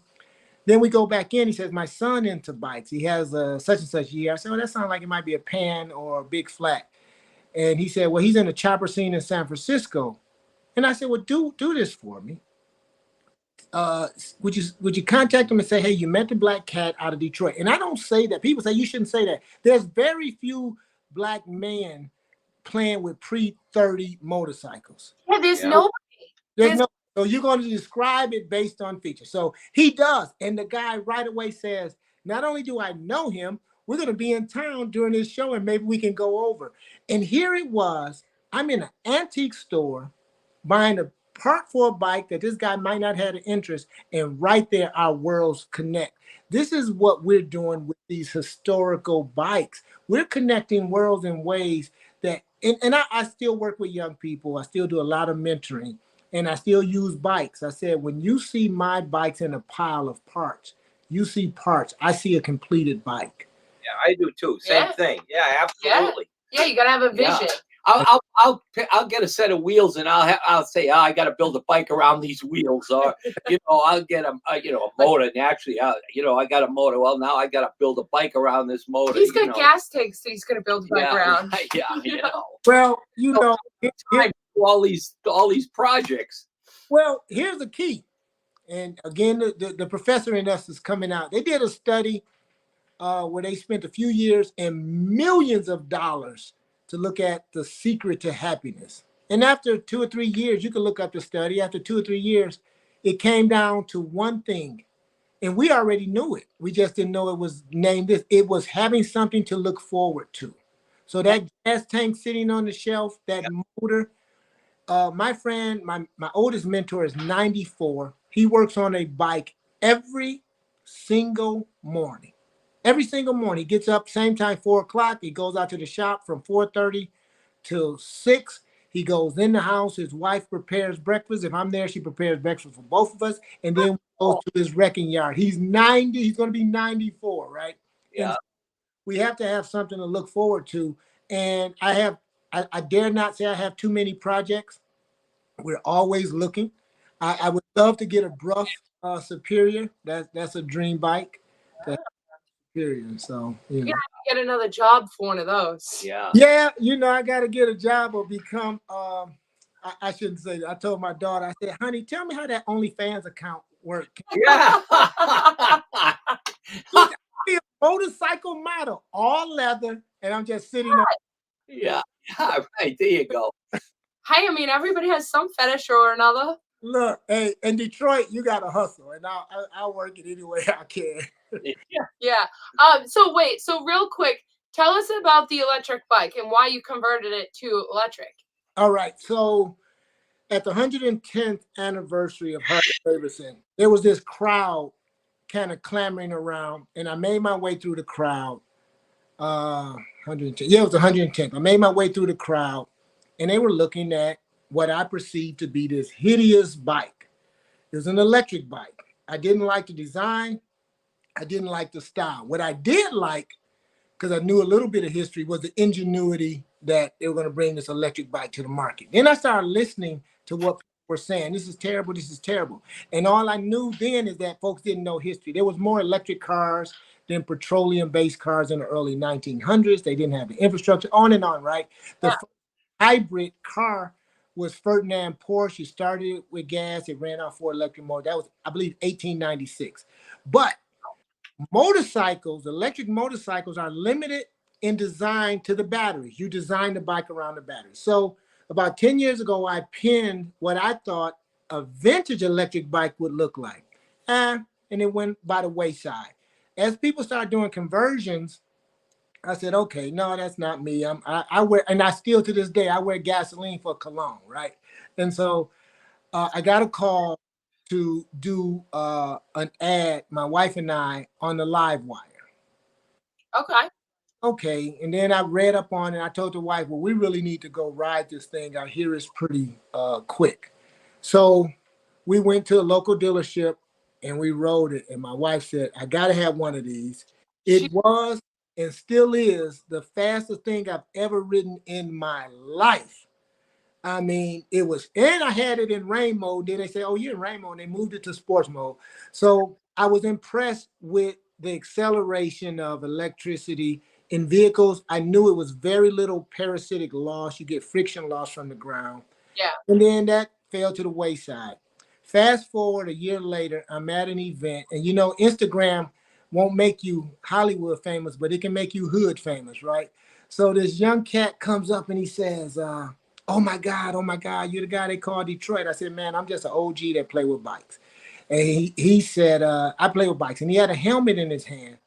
Then we go back in. He says, my son into bikes. He has a such and such year. I said, well, that sounds like it might be a Pan or a Big Flat. And he said, well, he's in the chopper scene in San Francisco. And I said, well, do this for me. Would you contact him and say, hey, you met the black cat out of Detroit? And I don't say that. People say you shouldn't say that. There's very few black men playing with pre-30 motorcycles. Yeah, there's nobody. There's no. So you're going to describe it based on features. So he does. And the guy right away says, not only do I know him, we're going to be in town during this show and maybe we can go over. And here it was. I'm in an antique store buying a part for a bike that this guy might not have an interest. And right there, our worlds connect. This is what we're doing with these historical bikes. We're connecting worlds in ways that, and I still work with young people. I still do a lot of mentoring. And I still use bikes. I said, when you see my bikes in a pile of parts, you see parts. I see a completed bike. Yeah, I do too. Same thing. Yeah, absolutely. Yeah, you gotta have a vision. Yeah. I'll get a set of wheels and I'll say, I got to build a bike around these wheels, or I'll get a motor. And actually, I got a motor. Well, now I got to build a bike around this motor. He's got gas tanks that he's gonna build a bike around. Yeah, Well, all these projects. Well, here's the key. And again, the professor in us is coming out. They did a study where they spent a few years and millions of dollars to look at the secret to happiness. And after 2 or 3 years, you can look up the study. After 2 or 3 years, it came down to one thing. And we already knew it. We just didn't know it was named this. It was having something to look forward to. So that gas tank sitting on the shelf, that motor. My friend, my oldest mentor is 94. He works on a bike every single morning. Every single morning. He gets up same time, 4 o'clock. He goes out to the shop from 4:30 till 6. He goes in the house. His wife prepares breakfast. If I'm there, she prepares breakfast for both of us. And then we go to his wrecking yard. He's 90. He's going to be 94, right? Yeah. And we have to have something to look forward to. And I dare not say I have too many projects. We're always looking. I would love to get a Bruff Superior. That's a dream bike. That's Superior. So You gotta get another job for one of those. Yeah. Yeah, I got to get a job or become. I shouldn't say that. I told my daughter. I said, "Honey, tell me how that OnlyFans account works." Yeah. Be a motorcycle model, all leather, and I'm just sitting on. Yeah. Right. There you go. Hey, I mean, everybody has some fetish or another. Look, hey, in Detroit, you got to hustle, and I'll work it any way I can. Yeah. So real quick, tell us about the electric bike and why you converted it to electric. All right. So at the 110th anniversary of Harley Davidson, there was this crowd kind of clamoring around, and I made my way through the crowd. 110. Yeah, it was 110th. I made my way through the crowd, and they were looking at what I perceived to be this hideous bike. It was an electric bike. I didn't like the design. I didn't like the style. What I did like, because I knew a little bit of history, was the ingenuity that they were going to bring this electric bike to the market. Then I started listening to what people were saying. This is terrible. This is terrible. And all I knew then is that folks didn't know history. There was more electric cars than petroleum-based cars in the early 1900s. They didn't have the infrastructure, on and on, right? The first hybrid car was Ferdinand Porsche. It started with gas. It ran off 4 electric motors. That was, I believe, 1896. But motorcycles, electric motorcycles, are limited in design to the batteries. You design the bike around the batteries. So about 10 years ago, I pinned what I thought a vintage electric bike would look like. And it went by the wayside. As people start doing conversions, I said, okay, no, that's not me. I wear, and I still to this day, I wear gasoline for cologne, right? And so I got a call to do an ad, my wife and I, on the live wire. Okay. Okay, and then I read up on it. I told the wife, well, we really need to go ride this thing out here. It's pretty quick. So we went to a local dealership and we rode it. And my wife said, I got to have one of these. She, It was and still is the fastest thing I've ever ridden in my life. I mean, it was, and I had it in rain mode. Then they say, oh, you're in rain mode. And they moved it to sports mode. So I was impressed with the acceleration of electricity in vehicles. I knew it was very little parasitic loss. You get friction loss from the ground. yeah. And then that fell to the wayside. Fast forward a year later, I'm at an event, and you know, Instagram won't make you Hollywood famous, but it can make you hood famous, right? So this young cat comes up and he says, oh my God, you're the guy they call Detroit. I said, man, I'm just an OG that play with bikes. And he said, I play with bikes. And he had a helmet in his hand.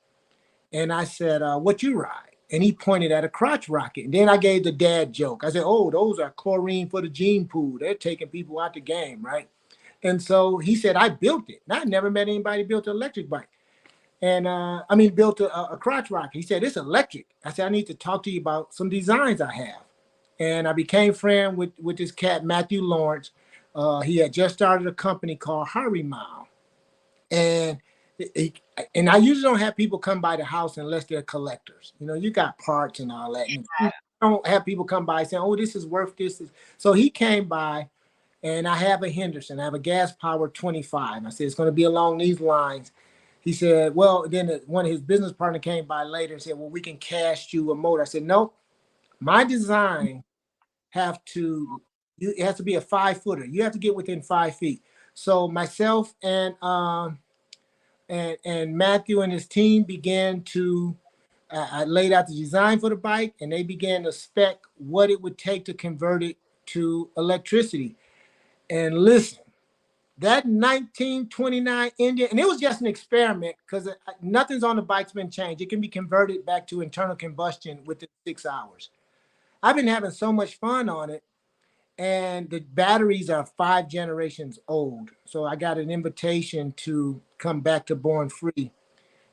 And I said, what you ride? And he pointed at a crotch rocket. And then I gave the dad joke. I said, oh, those are chlorine for the gene pool. They're taking people out the game, right? And so he said, I built it. And I never met anybody built an electric bike. And built a crotch rocket. He said, it's electric. I said, I need to talk to you about some designs I have. And I became friend with this cat, Matthew Lawrence. He had just started a company called Harry Mile. And and I usually don't have people come by the house unless they're collectors. You know, you got parts and all that. And you don't have people come by saying, oh, this is worth this. So he came by, and I have a Henderson. I have a gas powered 25. I said, it's going to be along these lines. He said, well, then one of his business partner came by later and said, well, we can cast you a motor. I said, no, my design it has to be a 5-footer. You have to get within 5 feet. So myself and Matthew and his team began to, I laid out the design for the bike, and they began to spec what it would take to convert it to electricity. And listen, that 1929 engine, and it was just an experiment because nothing's on the bike's been changed. It can be converted back to internal combustion within 6 hours. I've been having so much fun on it, and the batteries are 5 generations old. So I got an invitation to come back to Born Free.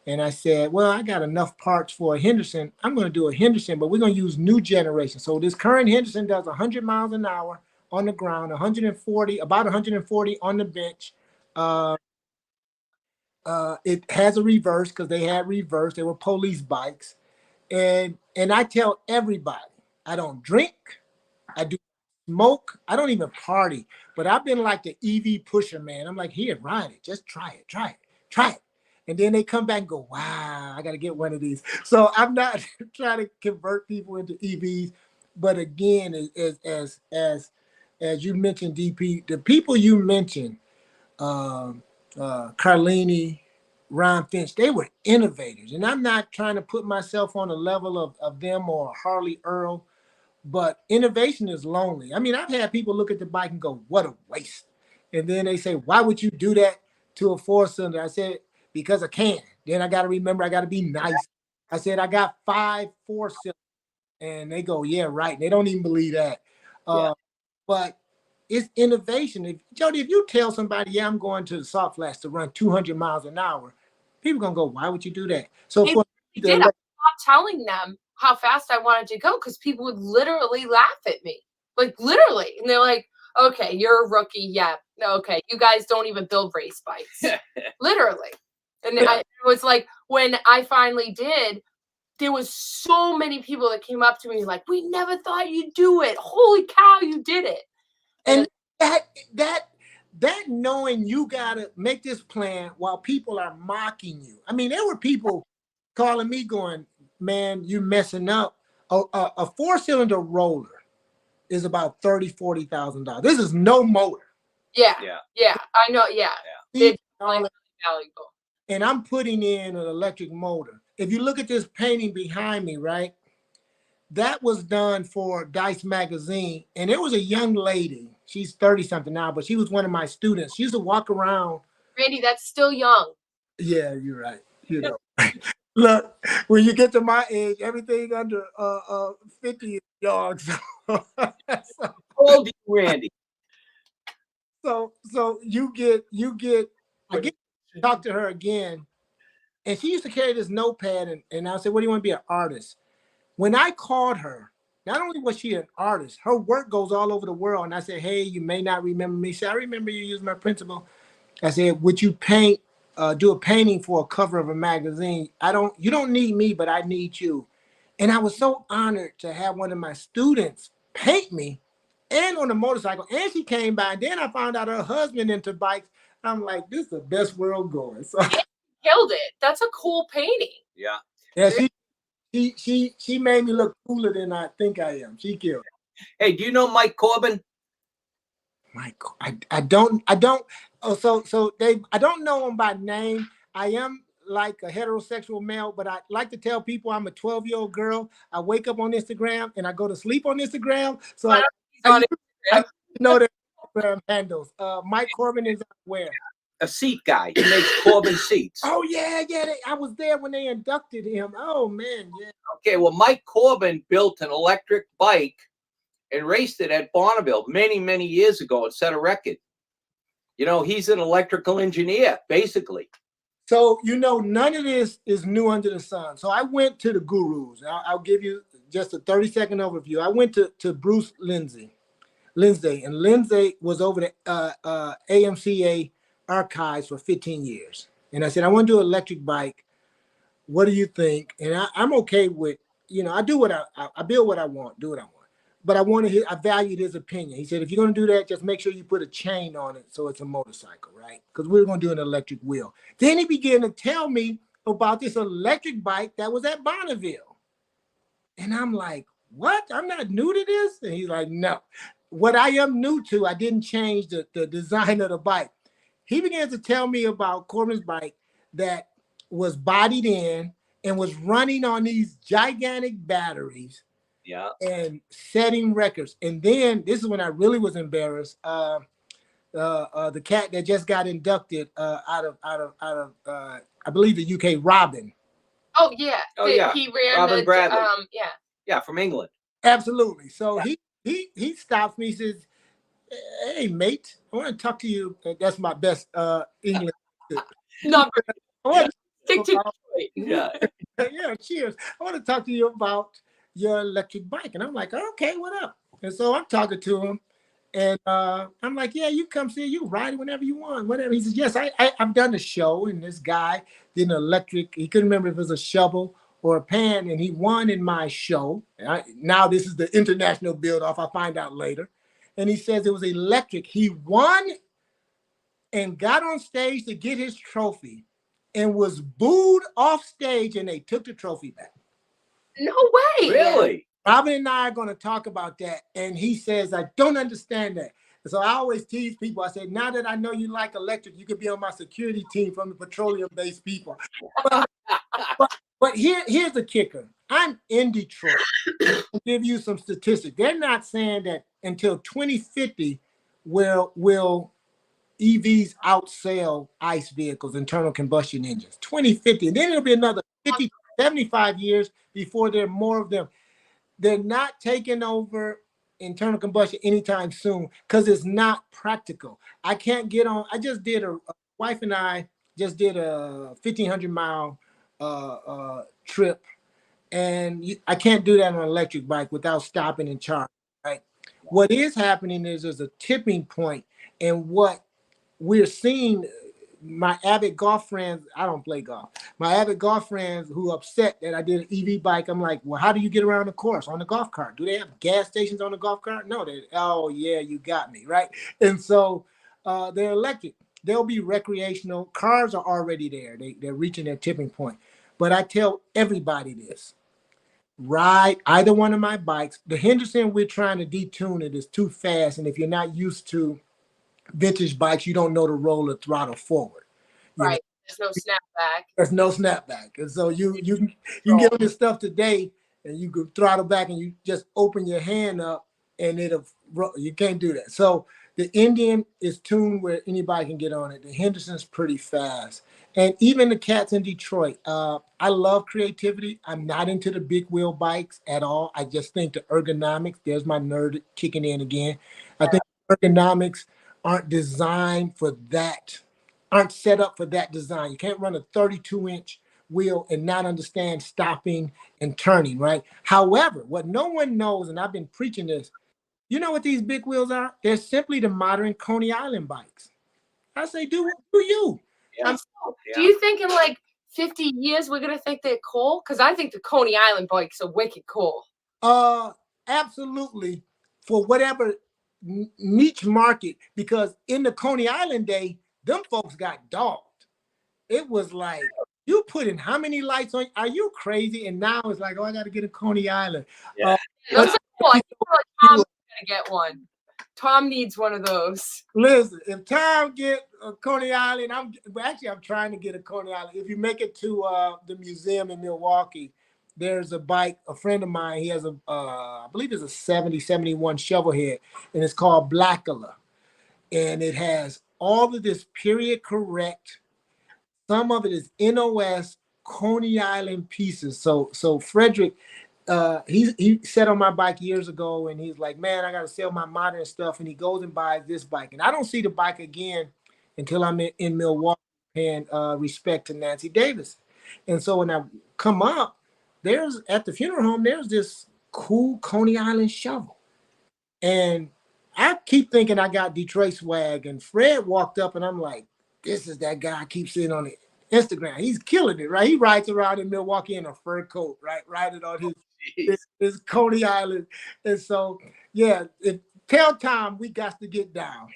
And I said, well, I got enough parts for a Henderson. I'm going to do a Henderson, but we're going to use new generation. So this current Henderson does 100 miles an hour on the ground, about 140 on the bench. It has a reverse because they had reverse. They were police bikes. And I tell everybody, I don't drink. I do smoke. I don't even party, but I've been like the EV pusher, man. I'm like, here, ride it. Just try it. And then they come back and go, wow, I got to get one of these. So I'm not trying to convert people into EVs. But again, as you mentioned, DP, the people you mentioned, Carlini, Ron Finch, they were innovators. And I'm not trying to put myself on a level of them or Harley Earl, but innovation is lonely. I mean, I've had people look at the bike and go, what a waste. And then they say, why would you do that to a 4-cylinder? I said, because I can. Then I got to remember, I got to be nice. I said, I got 5 4-cylinders. And they go, yeah, right. And they don't even believe that. But it's innovation. Jody, if you tell somebody, yeah, I'm going to the Salt Flats to run 200 miles an hour, people going to go, why would you do that? So I stopped telling them how fast I wanted to go because people would literally laugh at me. Like, literally. And they're like, okay, you're a rookie. Yeah. Okay. You guys don't even build race bikes. Literally. And it was like, when I finally did, there was so many people that came up to me like, we never thought you'd do it. Holy cow, you did it. And that knowing you got to make this plan while people are mocking you. I mean, there were people calling me going, man, you messing up. A 4-cylinder roller is about $30,000-$40,000. This is no motor. Yeah. I know. Yeah. It's really valuable. And I'm putting in an electric motor. If you look at this painting behind me, right? That was done for Dice Magazine. And there was a young lady. She's 30-something now, but she was one of my students. She used to walk around. Randy, that's still young. Yeah, you're right. You know. Look, when you get to my age, everything under 50 is yards. so, How old are you, Randy? so I get to talk to her again, and she used to carry this notepad, and I said, "What do you want to be, an artist?" When I called her, not only was she an artist, her work goes all over the world. And I said, "Hey, you may not remember me." She said, "I remember you using my principal." I said, "Would you do a painting for a cover of a magazine? You don't need me, but I need you." And I was so honored to have one of my students paint me and on a motorcycle. And she came by. And then I found out her husband into bikes. I'm like, this is the best world going. So Yeah, killed it. That's a cool painting. Yeah. yeah, she made me look cooler than I think I am. She killed. Hey, do you know Mike Corbin? Michael, I don't. Oh, so I don't know him by name. I am like a heterosexual male, but I like to tell people I'm a 12-year-old girl. I wake up on Instagram and I go to sleep on Instagram. So He's I, on I Instagram. know their Instagram handles. Mike Corbin is where? A seat guy. He makes Corbin seats. Oh yeah. I was there when they inducted him. Oh man, yeah. Okay, well, Mike Corbin built an electric bike and raced it at Bonneville many, many years ago and set a record. You know, he's an electrical engineer, basically. So, none of this is new under the sun. So I went to the gurus. I'll give you just a 30-second overview. I went to Bruce Lindsay, and Lindsay was over the AMCA archives for 15 years. And I said, I want to do an electric bike. What do you think? And I'm okay with, I do what I build what I want, do what I want. But I valued his opinion. He said, if you're going to do that, just make sure you put a chain on it so it's a motorcycle, right? Because we're going to do an electric wheel. Then he began to tell me about this electric bike that was at Bonneville. And I'm like, what? I'm not new to this? And he's like, no. What I am new to, I didn't change the design of the bike. He began to tell me about Corbin's bike that was bodied in and was running on these gigantic batteries. Yeah. And setting records. And then this is when I really was embarrassed. The cat that just got inducted out of I believe the UK, Robin. Oh yeah. Yeah. He ran Robin Bradley. Yeah. Yeah, from England. Absolutely. So he stops me. He says, "Hey mate, I want to talk to you." That's my best English. Not I want to stick to Detroit. Yeah. yeah, cheers. I want to talk to you about your electric bike. And I'm like, okay, what up? And so I'm talking to him. And I'm like, yeah, you come see, you ride it whenever you want, whatever. He says, yes, I've done a show, and this guy did an electric. He couldn't remember if it was a shovel or a pan, and he won in my show. Now this is the international build-off. I'll find out later. And he says it was electric. He won and got on stage to get his trophy and was booed off stage, and they took the trophy back. No way. Really? Robin and I are going to talk about that. And he says, I don't understand that. So I always tease people. I said, now that I know you like electric, you could be on my security team from the petroleum-based people. But here's the kicker. I'm in Detroit. I'll give you some statistics. They're not saying that until 2050 will EVs outsell ICE vehicles, internal combustion engines. 2050. And then it'll be another 50, 75 years before there are more of them. They're not taking over internal combustion anytime soon because it's not practical. I can't get on. I just did a wife and I just did a 1,500-mile trip, and I can't do that on an electric bike without stopping and charging. Right. What is happening is there's a tipping point, and what we're seeing. My avid golf friends, I don't play golf. My avid golf friends who upset that I did an EV bike, I'm like, well, how do you get around the course on the golf cart? Do they have gas stations on the golf cart? No, oh yeah, you got me, right? And so they're electric. They'll be recreational. Cars are already there. They're reaching their tipping point. But I tell everybody this. Ride either one of my bikes. The Henderson, we're trying to detune it, is too fast. And if you're not used to vintage bikes, you don't know to roll the throttle forward. Right. There's no snapback. There's no snapback. And so you can get on this stuff today and you can throttle back and you just open your hand up and you can't do that. So the Indian is tuned where anybody can get on it. The Henderson's pretty fast. And even the cats in Detroit. I love creativity. I'm not into the big wheel bikes at all. I just think the ergonomics, there's my nerd kicking in again. I think ergonomics aren't designed for that, aren't set up for that design. You can't run a 32-inch wheel and not understand stopping and turning, right? However, what no one knows, and I've been preaching this, you know what these big wheels are? They're simply the modern Coney Island bikes. I say, do you? Yeah. Do you think in like 50 years we're gonna think they're cool? Because I think the Coney Island bikes are wicked cool. Absolutely, for whatever niche market, because in the Coney Island day, them folks got dogged. It was like, you putting how many lights on? Are you crazy? And now it's like, oh, I got to get a Coney Island. Yeah. Those but are cool. I feel like Tom's gonna get one. Tom needs one of those. listen, if Tom get a Coney Island, I'm trying to get a Coney Island. If you make it to the museum in Milwaukee, there's a bike. A friend of mine, he has I believe it's a 71 shovel head, and it's called Blackula, and it has all of this period correct. Some of it is NOS Coney Island pieces. So Frederick, he sat on my bike years ago, and he's like, man, I got to sell my modern stuff, and he goes and buys this bike, and I don't see the bike again until I'm in Milwaukee, paying respect to Nancy Davis. And so when I come up, there's at the funeral home, there's this cool Coney Island shovel, and I keep thinking I got Detroit swag, and Fred walked up, and I'm like, this is that guy I keep seeing on the Instagram. He's killing it, right? He rides around in Milwaukee in a fur coat, right? Riding on his Coney Island. And so, yeah, tell Tom we got to get down.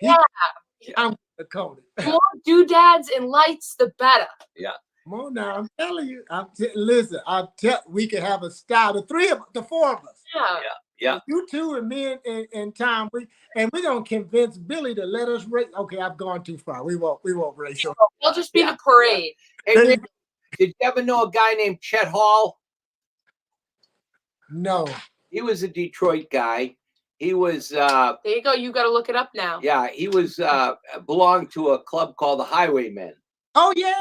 I'm the Coney. The more doodads and lights, the better. Yeah. Come on now, I'm telling you. Listen, we can have a style. The four of us. Yeah. Yeah. You two and me and Tom, we're gonna convince Billy to let us race. Okay, I've gone too far. We won't race. We'll just be the parade. Hey, Rick, did you ever know a guy named Chet Hall? No. He was a Detroit guy. He was there you go. You got to look it up now. yeah, he was belonged to a club called the Highwaymen. Oh yeah.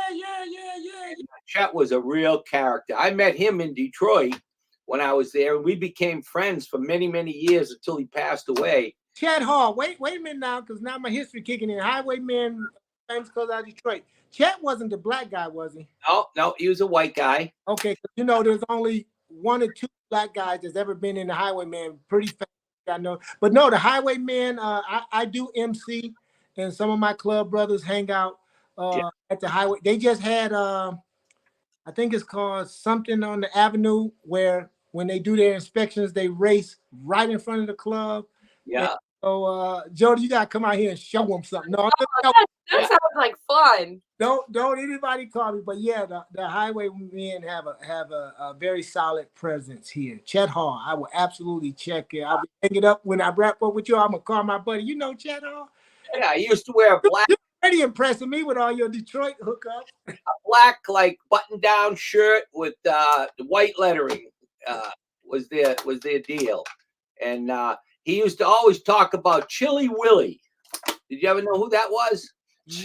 Chet was a real character. I met him in Detroit when I was there, and we became friends for many, many years until he passed away. Chet Hall. Wait a minute now, because now my history kicking in. Highwaymen, famous because out of Detroit. Chet wasn't the black guy, was he? No, he was a white guy. Okay, you know, there's only one or two black guys that's ever been in the Highwaymen. Pretty famous, I know. But no, the Highwaymen, I do MC, and some of my club brothers hang out at the highway. They just had, I think it's called something on the avenue, where when they do their inspections, they race right in front of the club. Yeah. And so, Jody, you gotta come out here and show them something. No, that sounds like fun. Don't anybody call me, but yeah, the Highwaymen have a very solid presence here. Chet Hall, I will absolutely check it. I'll pick it up when I wrap up with you. I'm gonna call my buddy. You know Chet Hall? Yeah, he used to wear a black. You're already impressing me with all your Detroit hookups. A black like button-down shirt with the white lettering was their deal, and he used to always talk about Chili Willie. Did you ever know who that was?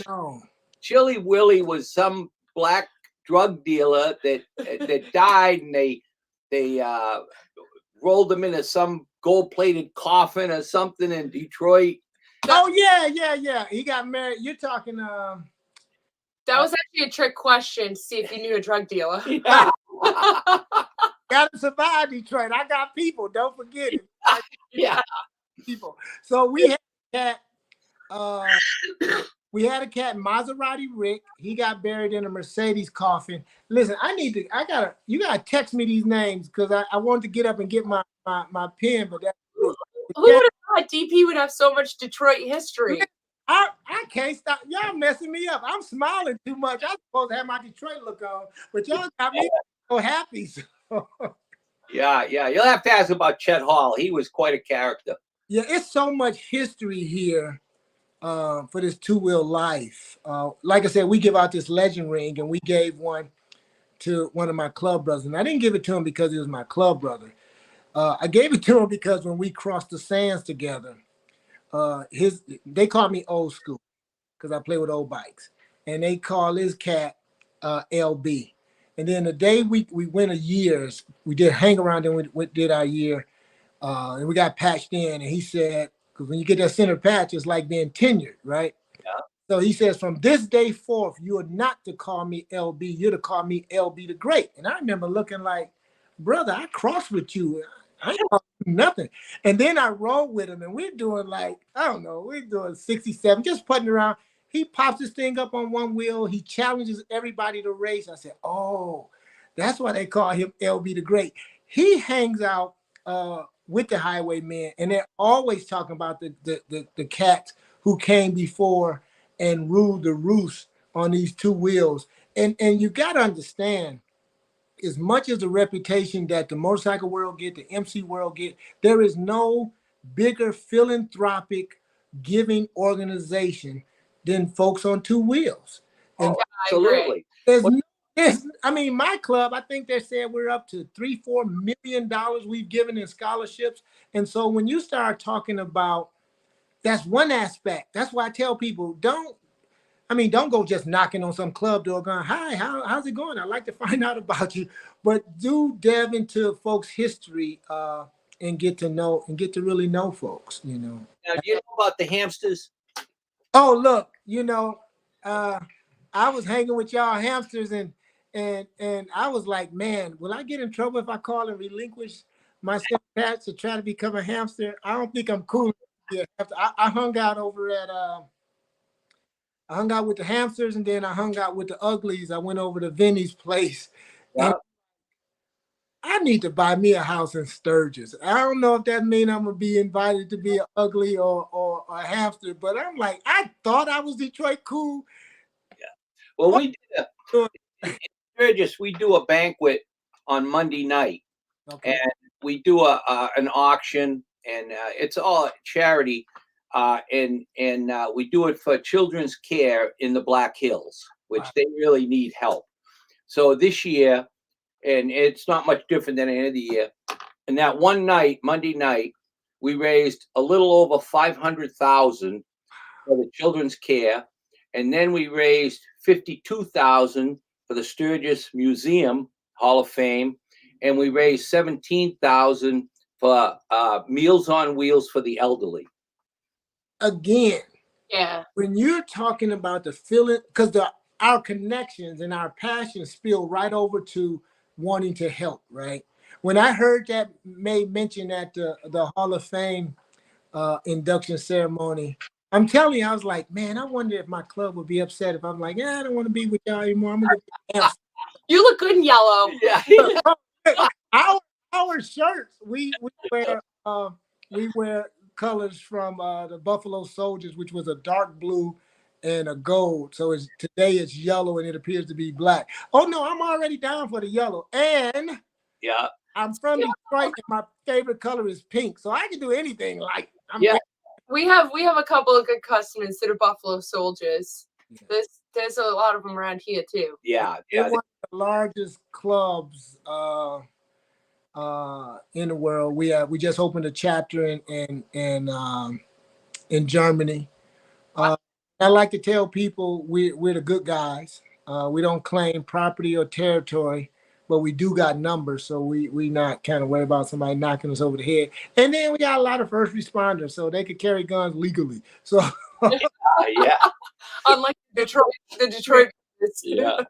No. Chili Willie was some black drug dealer that died, and they rolled him into some gold-plated coffin or something in Detroit. Oh yeah. He got married. You're talking. That was actually a trick question. See if you knew a drug dealer. Yeah. Gotta survive Detroit. I got people. Don't forget it. Yeah. People. So we had a cat. Maserati Rick. He got buried in a Mercedes coffin. Listen, you gotta text me these names, because I wanted to get up and get my pen, but that. Who would have thought DP would have so much Detroit history? I can't stop. Y'all messing me up. I'm smiling too much. I'm supposed to have my Detroit look on, but y'all got me so happy. Yeah. You'll have to ask about Chet Hall. He was quite a character. Yeah, it's so much history here for this two-wheel life. Like I said, we give out this legend ring, and we gave one to one of my club brothers. And I didn't give it to him because he was my club brother. I gave it to him because when we crossed the sands together, they call me old school because I play with old bikes. And they call his cat LB. And then the day we went a years, we did hang around and we did our year, and we got patched in. And he said, because when you get that center patch, it's like being tenured, right? Yeah. So he says, from this day forth, you are not to call me LB, you're to call me LB the Great. And I remember looking like, brother, I crossed with you. I ain't calling you nothing. And then I rolled with him, and we're doing like, I don't know, we're doing 67, just putting around. He pops this thing up on one wheel. He challenges everybody to race. I said, oh, that's why they call him LB the Great. He hangs out with the highwaymen, and they're always talking about the cats who came before and ruled the roost on these two wheels. And you got to understand, as much as the reputation that the motorcycle world get, the MC world get, there is no bigger philanthropic giving organization than folks on two wheels. And Absolutely. I mean, my club, I think they said we're up to $3-4 million we've given in scholarships. And so when you start talking about, that's one aspect. That's why I tell people, don't go just knocking on some club door going, hi, how's it going? I'd like to find out about you. But do delve into folks' history and get to really know folks, you know. Now, do you know about the hamsters? Oh, look, I was hanging with y'all hamsters and I was like, man, will I get in trouble if I call and relinquish my patch to try to become a hamster? I don't think I'm cool. Yeah, I hung out over at I hung out with the hamsters, and then I hung out with the uglies. I went over to Vinny's place. Yeah. And I need to buy me a house in Sturgis. I don't know if that means I'm gonna be invited to be an ugly or a hamster, but I'm like, I thought I was Detroit cool. Yeah. Well, we did in Sturgis, we do a banquet on Monday night, Okay. and we do an auction, and it's all charity. And we do it for children's care in the Black Hills, which they really need help. So this year, and it's not much different than any other year, and that one night, Monday night, we raised a little over $500,000 for the children's care, and then we raised $52,000 for the Sturgis Museum Hall of Fame, and we raised $17,000 for Meals on Wheels for the elderly. Again, Yeah. when you're talking about the feeling, because our connections and our passion spill right over to wanting to help, right? When I heard that made mention at the Hall of Fame induction ceremony, I'm telling you, I was like, man, I wonder if my club would be upset if I'm like, yeah, I don't want to be with y'all anymore. I'm gonna go. You look good in yellow. Yeah. Our shirts, we wear colors from the Buffalo Soldiers, which was a dark blue and a gold. So today it's yellow and it appears to be black. Oh no, I'm already down for the yellow. And Yeah. I'm from Detroit and my favorite color is pink. So I can do anything like Yeah. We have a couple of good customers that are Buffalo Soldiers. Yeah. There's a lot of them around here too. Yeah. They're one of the largest clubs in the world. We just opened a chapter in Germany. I like to tell people we're the good guys. We don't claim property or territory, but we do got numbers, so we not kind of worried about somebody knocking us over the head. And then we got a lot of first responders, so they could carry guns legally. So Yeah. Unlike the Detroit. Yeah.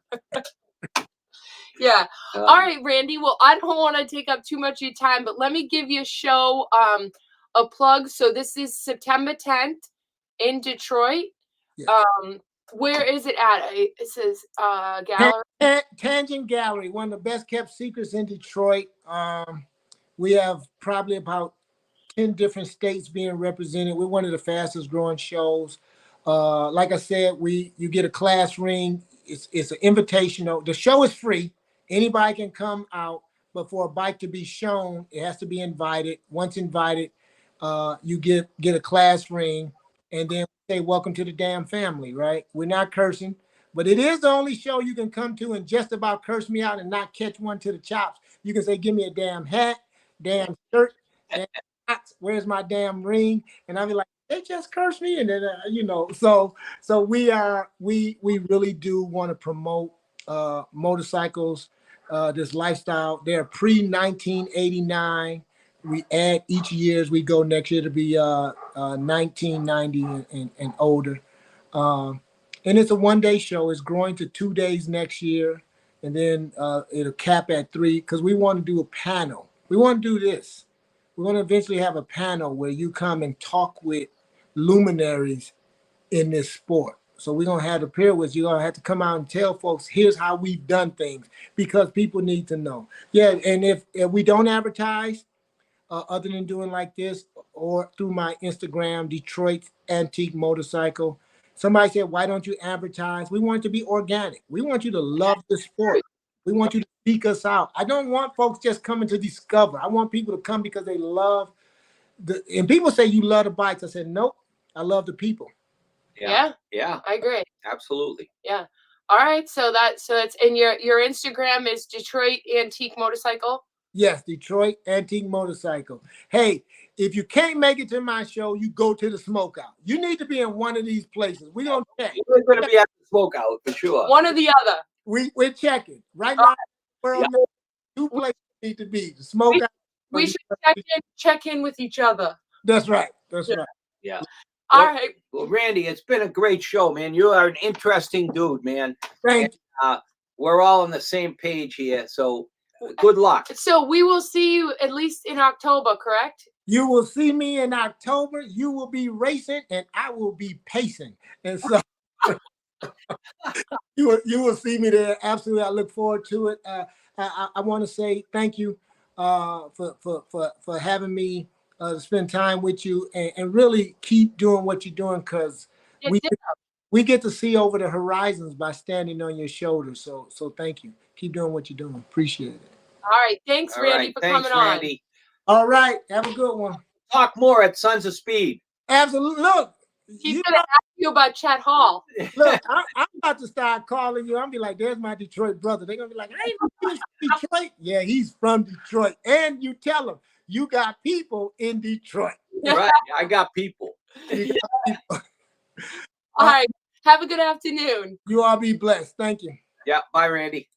Yeah. All right, Randy. Well, I don't want to take up too much of your time, but let me give you a show a plug. So this is September 10th in Detroit. Yeah. Where is it at? It says gallery. Tangent Gallery, one of the best kept secrets in Detroit. We have probably about 10 different states being represented. We're one of the fastest growing shows. Like I said, you get a class ring. It's an invitational. The show is free. Anybody can come out, but for a bike to be shown, it has to be invited. Once invited, you get a class ring, and then say welcome to the damn family, right? We're not cursing, but it is the only show you can come to and just about curse me out and not catch one to the chops. You can say, give me a damn hat, damn shirt, damn hats, where's my damn ring? And I'll be like, they just cursed me. And then, so we really do want to promote motorcycles, this lifestyle. They're pre-1989. We add each year as we go. Next year to be 1990 and older. And it's a one-day show. It's growing to 2 days next year, and then it'll cap at 3 because we want to do a panel. We want to do this. We want to eventually have a panel where you come and talk with luminaries in this sport. So we're gonna have the peerless. You're gonna have to come out and tell folks, here's how we've done things, because people need to know. Yeah, and if we don't advertise, other than doing like this or through my Instagram, Detroit Antique Motorcycle. Somebody said, why don't you advertise? We want it to be organic. We want you to love the sport. We want you to seek us out. I don't want folks just coming to discover. I want people to come because they love and people say you love the bikes. I said, nope, I love the people. Yeah. I agree. Absolutely. Yeah. All right. So it's in your Instagram is Detroit Antique Motorcycle. Yes, Detroit Antique Motorcycle. Hey, if you can't make it to my show, you go to the Smokeout. You need to be in one of these places. We're going to check. We're going to be at the Smokeout for sure. One or the other. We're checking. Right now, world knows 2 places need to be. The Smokeout. We should check in with each other. That's right. That's right. Yeah. All right. Well, Randy, it's been a great show, man. You are an interesting dude, man. Thank you. We're all on the same page here, so good luck. So we will see you at least in October, correct? You will see me in October. You will be racing, and I will be pacing. And so you will see me there. Absolutely, I look forward to it. I want to say thank you for having me to spend time with you, and really keep doing what you're doing, because we get to see over the horizons by standing on your shoulders. So thank you. Keep doing what you're doing. Appreciate it. All right. Thanks, Randy, for coming on. Randy. All right. Have a good one. Talk more at Sons of Speed. Absolutely. Look. He's going to ask you about Chet Hall. Look, I'm about to start calling you. I'm be like, there's my Detroit brother. They're going to be like, hey, he's from Detroit. Yeah, he's from Detroit. And you tell them, you got people in Detroit. Right. I got people. All right. Have a good afternoon. You all be blessed. Thank you. Yeah. Bye, Randy.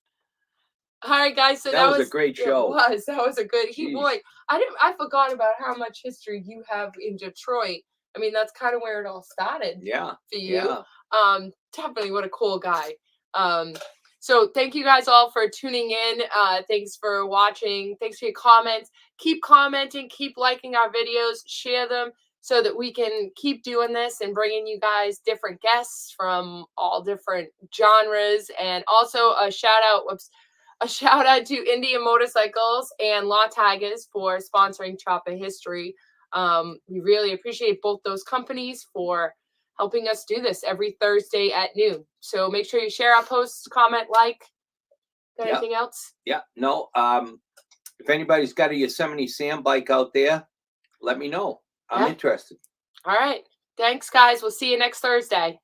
All right, guys. So that was a great show. That was a good. Boy, I forgot about how much history you have in Detroit. I mean, that's kind of where it all started. Yeah. For you. Yeah. Definitely, what a cool guy. So thank you guys all for tuning in. Thanks for watching. Thanks for your comments. Keep commenting. Keep liking our videos. Share them so that we can keep doing this and bringing you guys different guests from all different genres. And also a shout out to Indian Motorcycles and Law Tigers for sponsoring Chopper History. We really appreciate both those companies for helping us do this every Thursday at noon. So make sure you share our posts, comment, like. Got anything else? Yeah. No. If anybody's got a Yosemite Sam bike out there, let me know. I'm interested. All right. Thanks, guys. We'll see you next Thursday.